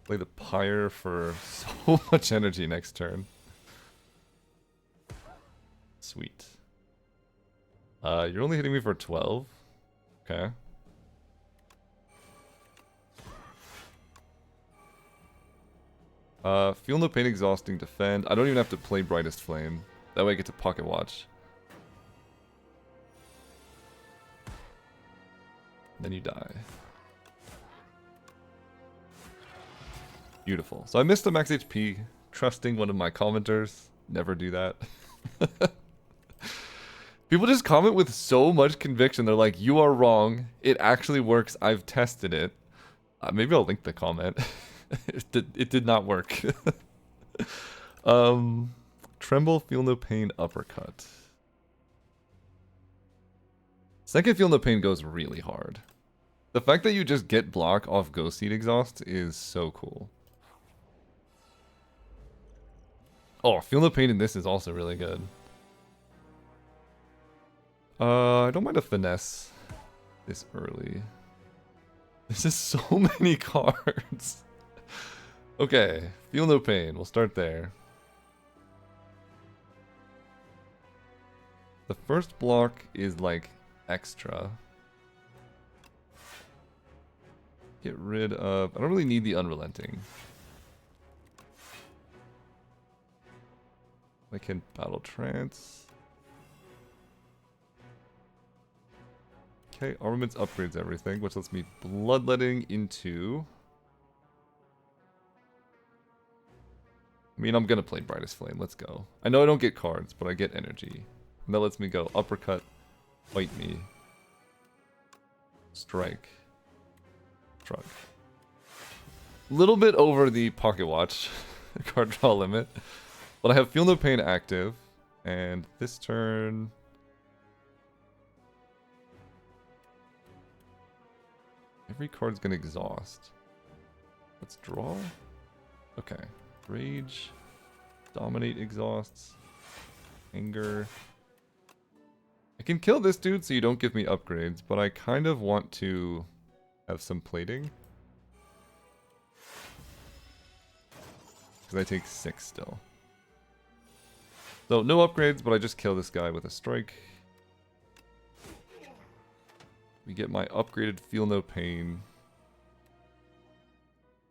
Play the pyre for so much energy next turn. Sweet. You're only hitting me for 12. Okay. Feel no pain, exhausting, defend. I don't even have to play brightest flame. That way I get to pocket watch. Then you die. Beautiful. So I missed the max HP, trusting one of my commenters. Never do that. People just comment with so much conviction. They're like, you are wrong. It actually works. I've tested it. Maybe I'll link the comment. It did not work. Tremble, feel no pain, uppercut. Second feel no pain goes really hard. The fact that you just get block off Ghost Seed Exhaust is so cool. Oh, feel no pain in this is also really good. I don't mind a finesse this early. This is so many cards. Okay, feel no pain. We'll start there. The first block is like extra. Get rid of... I don't really need the unrelenting. I can battle trance. Okay, armaments upgrades everything, which lets me bloodletting into... I mean, I'm gonna play Brightest Flame. Let's go. I know I don't get cards, but I get energy. And that lets me go uppercut, fight me, strike, shrug. Little bit over the pocket watch card draw limit, but I have Feel No Pain active, and this turn... every card's gonna exhaust. Let's draw. Okay. Rage. Dominate exhausts. Anger. I can kill this dude so you don't give me upgrades, but I kind of want to have some plating. Because I take 6 still. So no upgrades, but I just kill this guy with a strike. We get my upgraded Feel No Pain.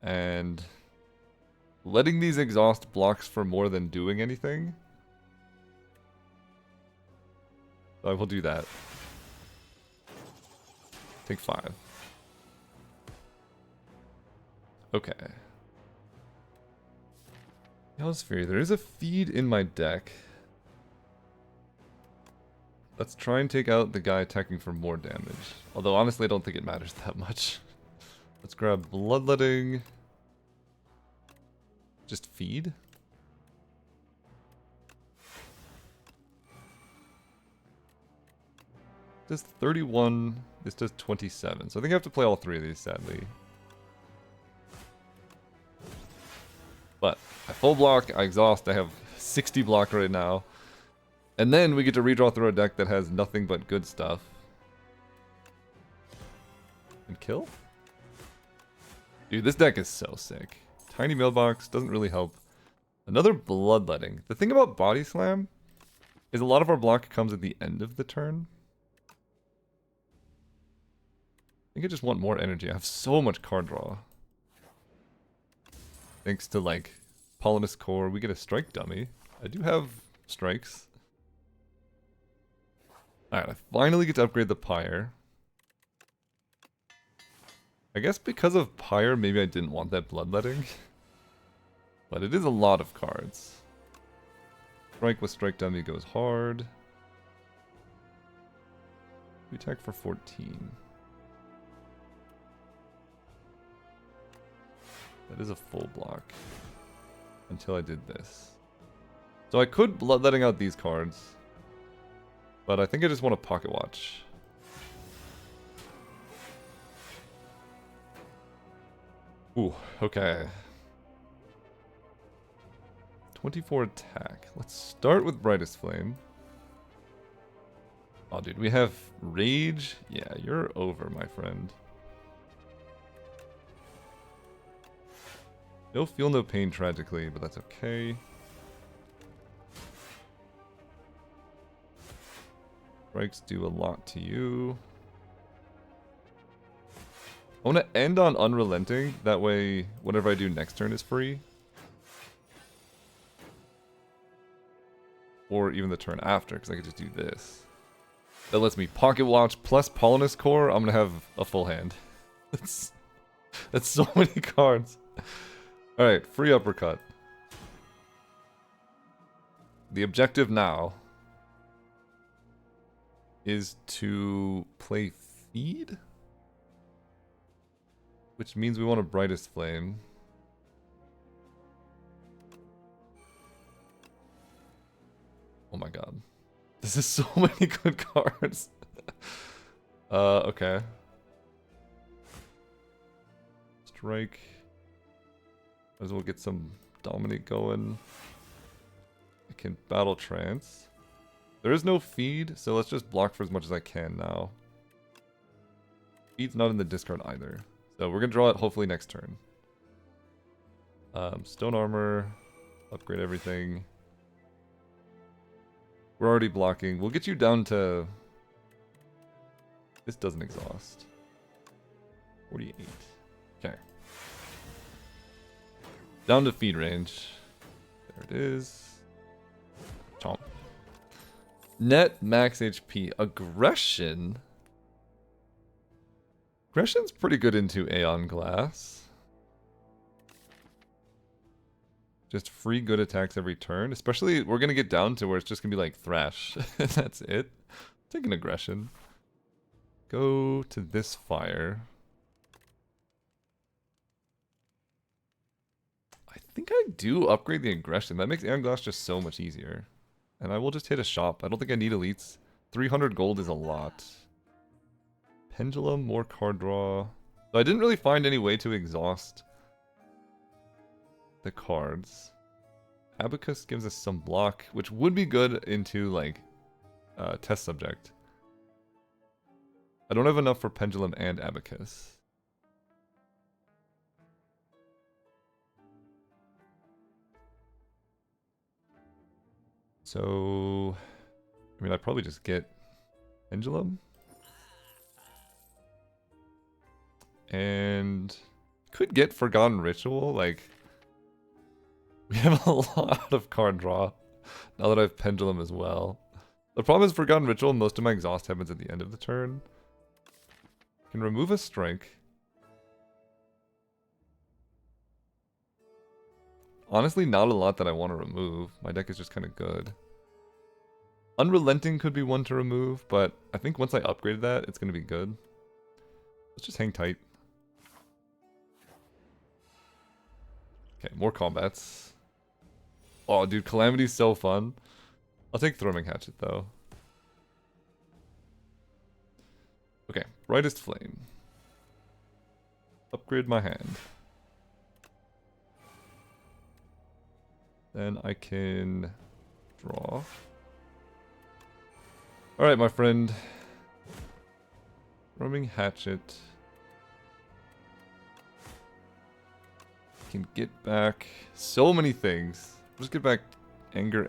And letting these exhaust blocks for more than doing anything. So I will do that. Take 5. Okay. Hell's Fury. There is a feed in my deck. Let's try and take out the guy attacking for more damage. Although honestly I don't think it matters that much. Let's grab Bloodletting. Just feed? This does 31, this does 27. So I think I have to play all 3 of these, sadly. But I full block, I exhaust, I have 60 block right now. And then we get to redraw through a deck that has nothing but good stuff. And kill? Dude, this deck is so sick. Tiny mailbox, doesn't really help. Another Bloodletting. The thing about Body Slam is a lot of our block comes at the end of the turn. I think I just want more energy. I have so much card draw. Thanks to, like, Polonus Core, we get a strike dummy. I do have strikes. Alright, I finally get to upgrade the Pyre. I guess because of Pyre, maybe I didn't want that Bloodletting. But it is a lot of cards. Strike with Strike Dummy goes hard. We attack for 14. That is a full block. Until I did this. So I could Bloodletting out these cards. But I think I just want to pocket watch. Ooh, okay. 24 attack. Let's start with Brightest Flame. Oh, dude, we have Rage. Yeah, you're over, my friend. No feel, no pain, tragically, but that's okay. Strikes do a lot to you. I want to end on Unrelenting. That way, whatever I do next turn is free. Or even the turn after, because I could just do this. That lets me Pocket Watch plus Polonus Core. I'm going to have a full hand. That's so many cards. Alright, free uppercut. The objective now is to play Feed? Which means we want a Brightest Flame. Oh my god. This is so many good cards. Okay. Strike. Might as well get some Dominate going. I can Battle Trance. There is no feed, so let's just block for as much as I can now. Feed's not in the discard either. So we're gonna draw it hopefully next turn. Stone Armor. Upgrade everything. We're already blocking. We'll get you down to... This doesn't exhaust. 48. Okay. Down to feed range. There it is. Chomp. Net max HP. Aggression? Aggression's pretty good into Aeon Glass. Just free good attacks every turn. Especially, we're going to get down to where it's just going to be like Thrash. That's it. Take an aggression. Go to this fire. I think I do upgrade the aggression. That makes Aeon Glass just so much easier. And I will just hit a shop. I don't think I need elites. 300 gold is a lot. Pendulum, more card draw. So I didn't really find any way to exhaust the cards. Abacus gives us some block, which would be good into like test subject. I don't have enough for Pendulum and Abacus. So, I mean, I'd probably just get Pendulum. And could get Forgotten Ritual, like... We have a lot of card draw, now that I have Pendulum as well. The problem is Forgotten Ritual, most of my exhaust happens at the end of the turn. Can remove a strike. Honestly, not a lot that I want to remove. My deck is just kind of good. Unrelenting could be one to remove, but I think once I upgrade that, it's going to be good. Let's just hang tight. Okay, more combats. Oh, dude, Calamity's so fun. I'll take Thrumming Hatchet, though. Okay, Brightest Flame. Upgrade my hand. Then I can draw. Alright, my friend. Thrumming Hatchet. Can get back so many things. Just get back Anger,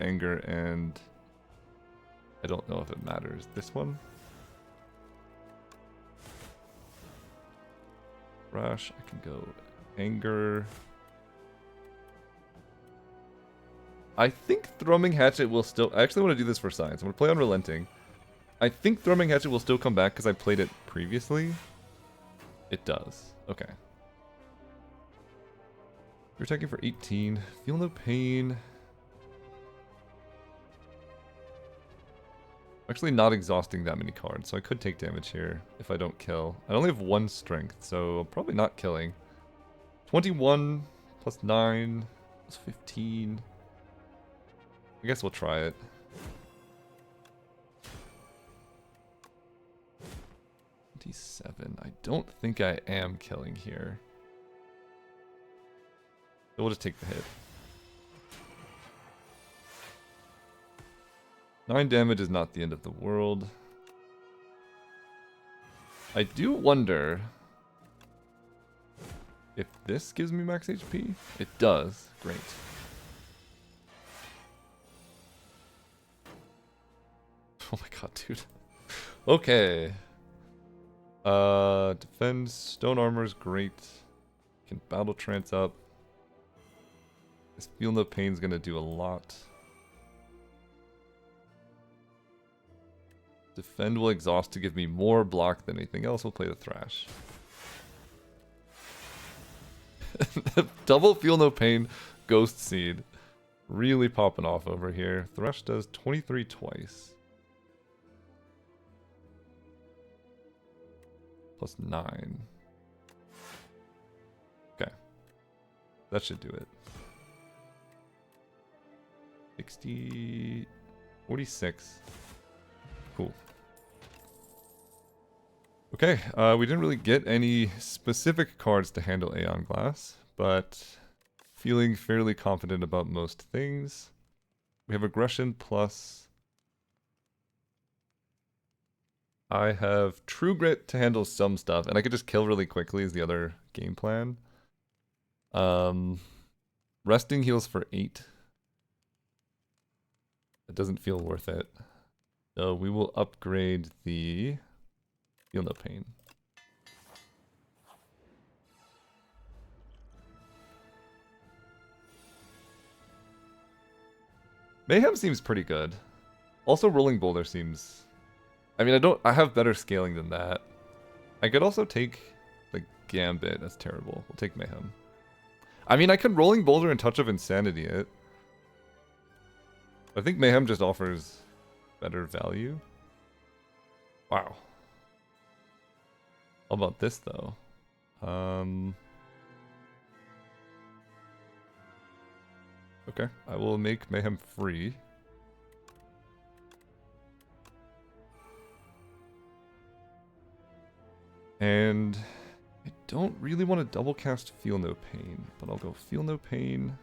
and I don't know if it matters. This one? Rash, I can go Anger. I think Thrumming Hatchet will still... I actually want to do this for science. I'm going to play Unrelenting. I think Thrumming Hatchet will still come back because I played it previously. It does. Okay. You're attacking for 18. Feel no pain. Actually not exhausting that many cards, so I could take damage here if I don't kill. I only have 1 strength, so I'm probably not killing. 21 plus 9 plus 15. I guess we'll try it. 27. I don't think I am killing here. we'll just take the hit. 9 damage is not the end of the world. I do wonder if this gives me max HP. It does. Great. Oh my god, dude. Okay. Defend. Stone armor's great. Can battle trance up. This feel no pain's gonna do a lot. Defend will exhaust to give me more block than anything else. We'll play the Thrash. Double feel no pain. Ghost Seed. Really popping off over here. Thrash does 23 twice. Plus 9. Okay. That should do it. 60... 46. Cool. Okay, we didn't really get any specific cards to handle Aeon Glass, but feeling fairly confident about most things. We have Aggression plus... I have True Grit to handle some stuff, and I could just kill really quickly is the other game plan. Resting heals for 8. It doesn't feel worth it. So we will upgrade the Feel No Pain. Mayhem seems pretty good. Also Rolling Boulder seems... I mean, I have better scaling than that. I could also take the Gambit. That's terrible. We'll take Mayhem. I mean, I could Rolling Boulder and Touch of Insanity it. I think Mayhem just offers better value. Wow. How about this, though? Okay, I will make Mayhem free. And I don't really want to double cast Feel No Pain, but I'll go Feel No Pain.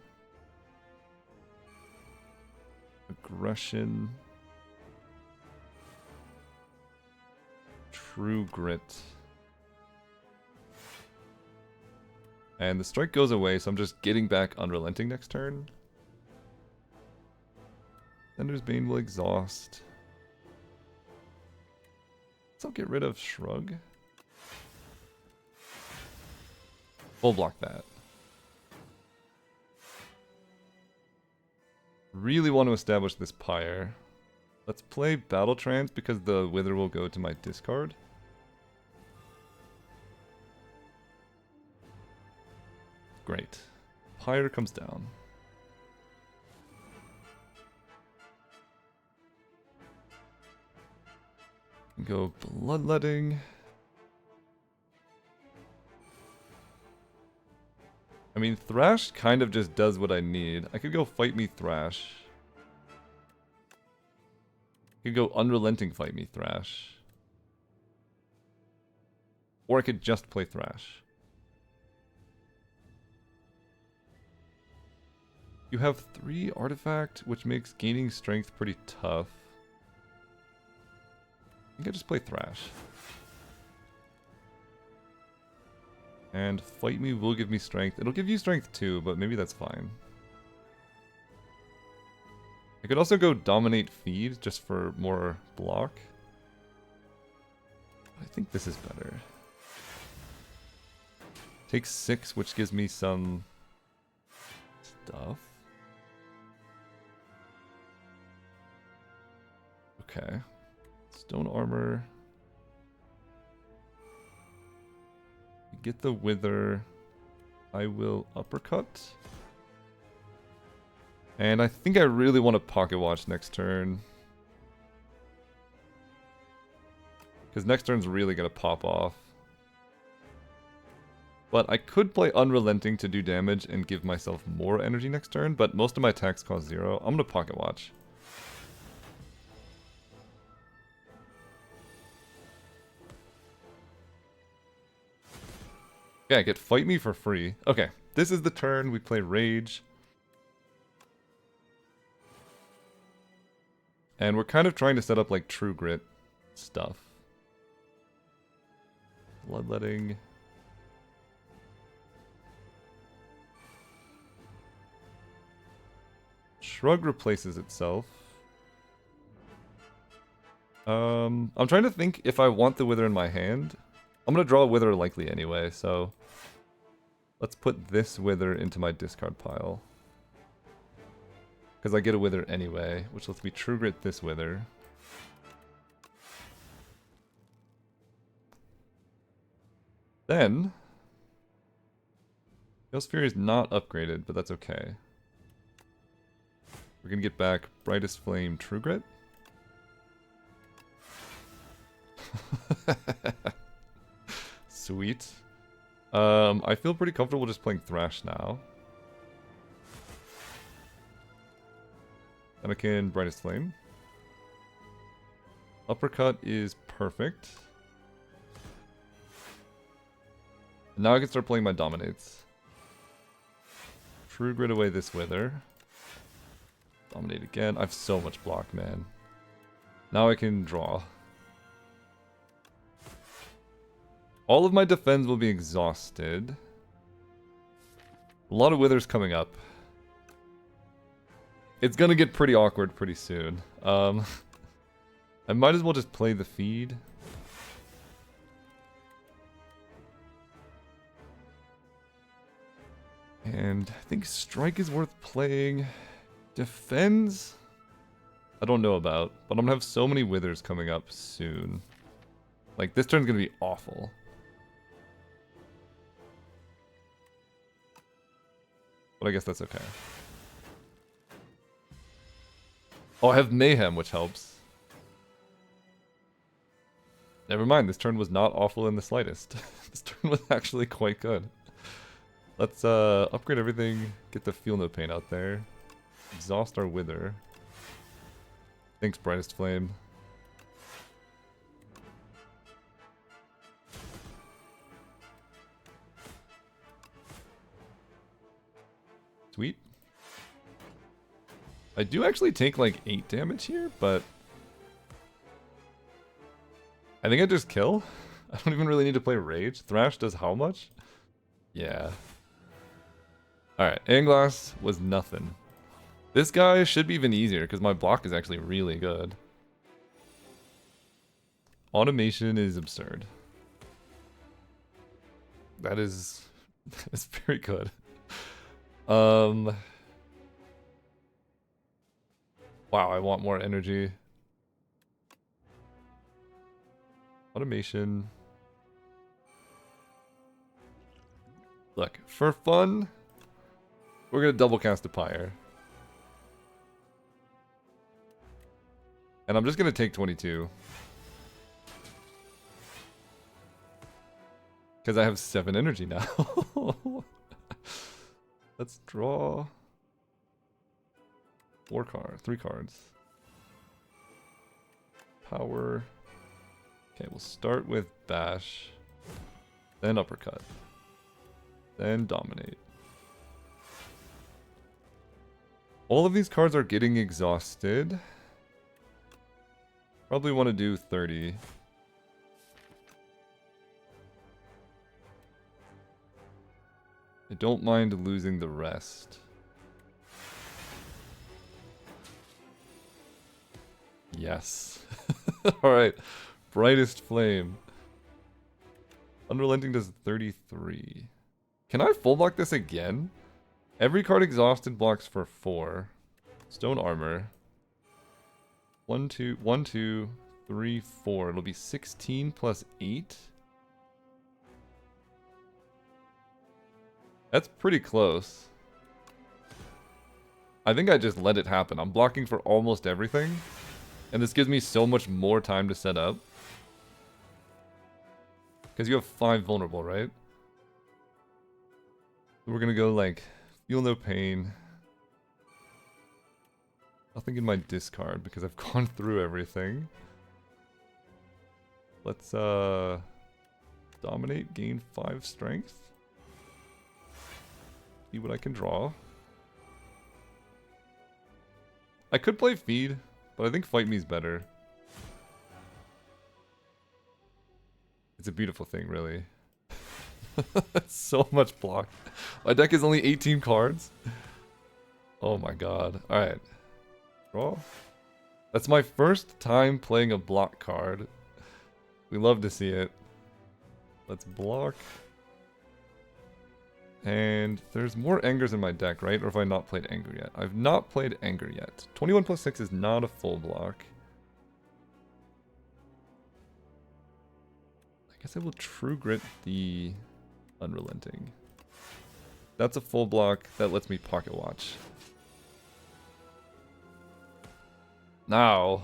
Aggression. True Grit. And the strike goes away, so I'm just getting back Unrelenting next turn. Thunder's Bane will exhaust. Let's all get rid of Shrug. Full block that. Really want to establish this Pyre. Let's play Battle Trance because the Wither will go to my discard. Great. Pyre comes down. Go Bloodletting. I mean, Thrash kind of just does what I need. I could go Fight Me Thrash. I could go Unrelenting Fight Me Thrash. Or I could just play Thrash. You have 3 Artifact, which makes gaining strength pretty tough. I think I just play Thrash. And Fight Me will give me strength. It'll give you strength too, but maybe that's fine. I could also go Dominate Feed just for more block. I think this is better. Take 6, which gives me some stuff. Okay. Stone Armor. Get the Wither. I will Uppercut. And I think I really want to Pocket Watch next turn. Because next turn's really going to pop off. But I could play Unrelenting to do damage and give myself more energy next turn, but most of my attacks cost 0. I'm going to Pocket Watch. Okay, I get Fight Me for free. Okay, this is the turn we play Rage. And we're kind of trying to set up like True Grit stuff. Bloodletting. Shrug replaces itself. I'm trying to think if I want the Wither in my hand. I'm gonna draw a Wither likely anyway, so let's put this Wither into my discard pile. Because I get a Wither anyway, which lets me True Grit this Wither. Then, Ghost Fury is not upgraded, but that's okay. We're gonna get back Brightest Flame True Grit. Sweet. I feel pretty comfortable just playing Thrash now. Anakin, Brightest Flame. Uppercut is perfect. And now I can start playing my Dominates. True Grit away this Wither. Dominate again. I have so much block, man. Now I can draw. All of my defense will be exhausted. A lot of Withers coming up. It's gonna get pretty awkward pretty soon. I might as well just play the feed. And I think Strike is worth playing. Defends? I don't know about, but I'm gonna have so many Withers coming up soon. Like, this turn's gonna be awful. But I guess that's okay. Oh, I have Mayhem, which helps. Never mind, this turn was not awful in the slightest. This turn was actually quite good. Let's upgrade everything, get the Feel No Pain out there. Exhaust our Wither. Thanks, Brightest Flame. Sweet. I do actually take like 8 damage here, but I think I just kill. I don't even really need to play Rage. Thrash does how much? Yeah. Alright, Anglass was nothing. This guy should be even easier because my block is actually really good. Automation is absurd. That is very good. Wow, I want more energy. Automation. Look, for fun, we're gonna double cast a Pyre. And I'm just gonna take 22. Because I have 7 energy now. Let's draw 3 cards. Power. Okay, we'll start with Bash. Then Uppercut. Then Dominate. All of these cards are getting exhausted. Probably want to do 30. I don't mind losing the rest. Yes. Alright. Brightest Flame. Unrelenting does 33. Can I full block this again? Every card exhausted blocks for 4. Stone Armor. 1, 2, 3, 4. It'll be 16 plus 8. That's pretty close. I think I just let it happen. I'm blocking for almost everything. And this gives me so much more time to set up. Because you have 5 vulnerable, right? We're gonna go like, Feel No Pain. Nothing in my discard because I've gone through everything. Let's Dominate, gain 5 strength. See what I can draw. I could play feed, but I think fight me is better. It's a beautiful thing, really. That's so much block. My deck is only 18 cards. Oh my god. Alright. Draw. That's my first time playing a block card. We love to see it. Let's block. And there's more Angers in my deck, right? Or have I not played Anger yet? I've not played Anger yet. 21 plus 6 is not a full block. I guess I will True Grit the Unrelenting. That's a full block. That lets me Pocket Watch. Now,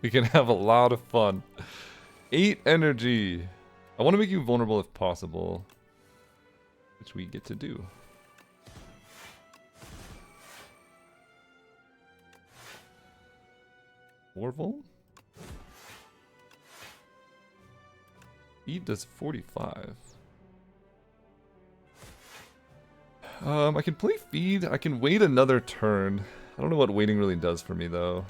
we can have a lot of fun. 8 energy. I want to make you vulnerable if possible. Which we get to do. Orville? Speed does 45. I can play feed. I can wait another turn. I don't know what waiting really does for me though.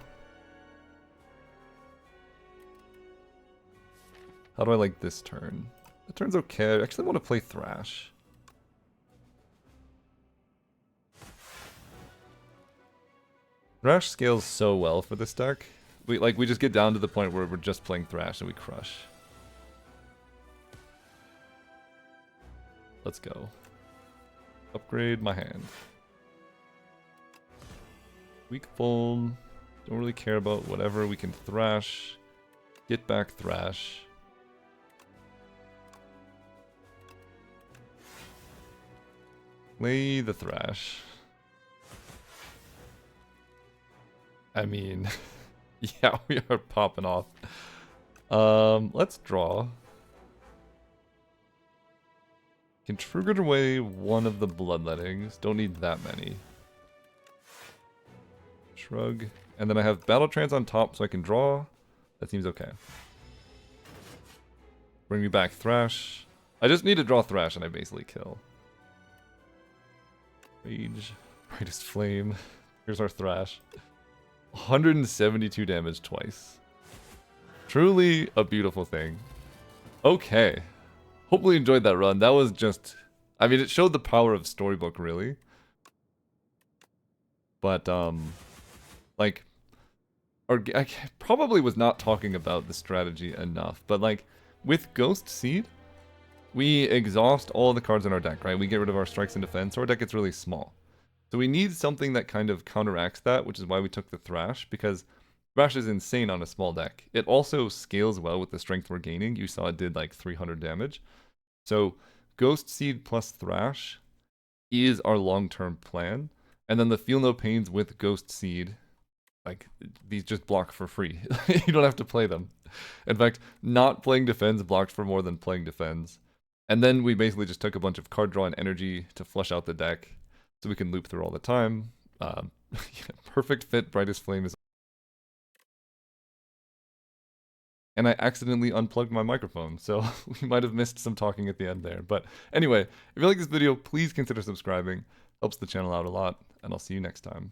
How do I like this turn? The turn's okay. I actually want to play Thrash. Thrash scales so well for this deck. We just get down to the point where we're just playing Thrash and we crush. Let's go. Upgrade my hand. Weak Fold. Don't really care about whatever. We can Thrash. Get back Thrash. Play the Thrash. I mean, yeah, we are popping off. Let's draw. Can trigger away one of the bloodlettings. Don't need that many. Shrug. And then I have Battle Trance on top so I can draw. That seems okay. Bring me back Thrash. I just need to draw Thrash and I basically kill. Rage. Brightest Flame. Here's our Thrash. 172 damage twice. Truly a beautiful thing. Okay. Hopefully you enjoyed that run. That was just... I mean, it showed the power of Storybook, really. But, like... I probably was not talking about the strategy enough. But, like, with Ghost Seed, we exhaust all the cards in our deck, right? We get rid of our strikes and defense, so our deck gets really small. So we need something that kind of counteracts that, which is why we took the Thrash, because Thrash is insane on a small deck. It also scales well with the strength we're gaining. You saw it did like 300 damage. So Ghost Seed plus Thrash is our long-term plan. And then the Feel No Pains with Ghost Seed, like, these just block for free. You don't have to play them. In fact, not playing defense blocked for more than playing defense. And then we basically just took a bunch of card draw and energy to flush out the deck. So we can loop through all the time. Yeah, perfect fit, Brightest Flame is... And I accidentally unplugged my microphone, so we might have missed some talking at the end there. But anyway, if you like this video, please consider subscribing. Helps the channel out a lot, and I'll see you next time.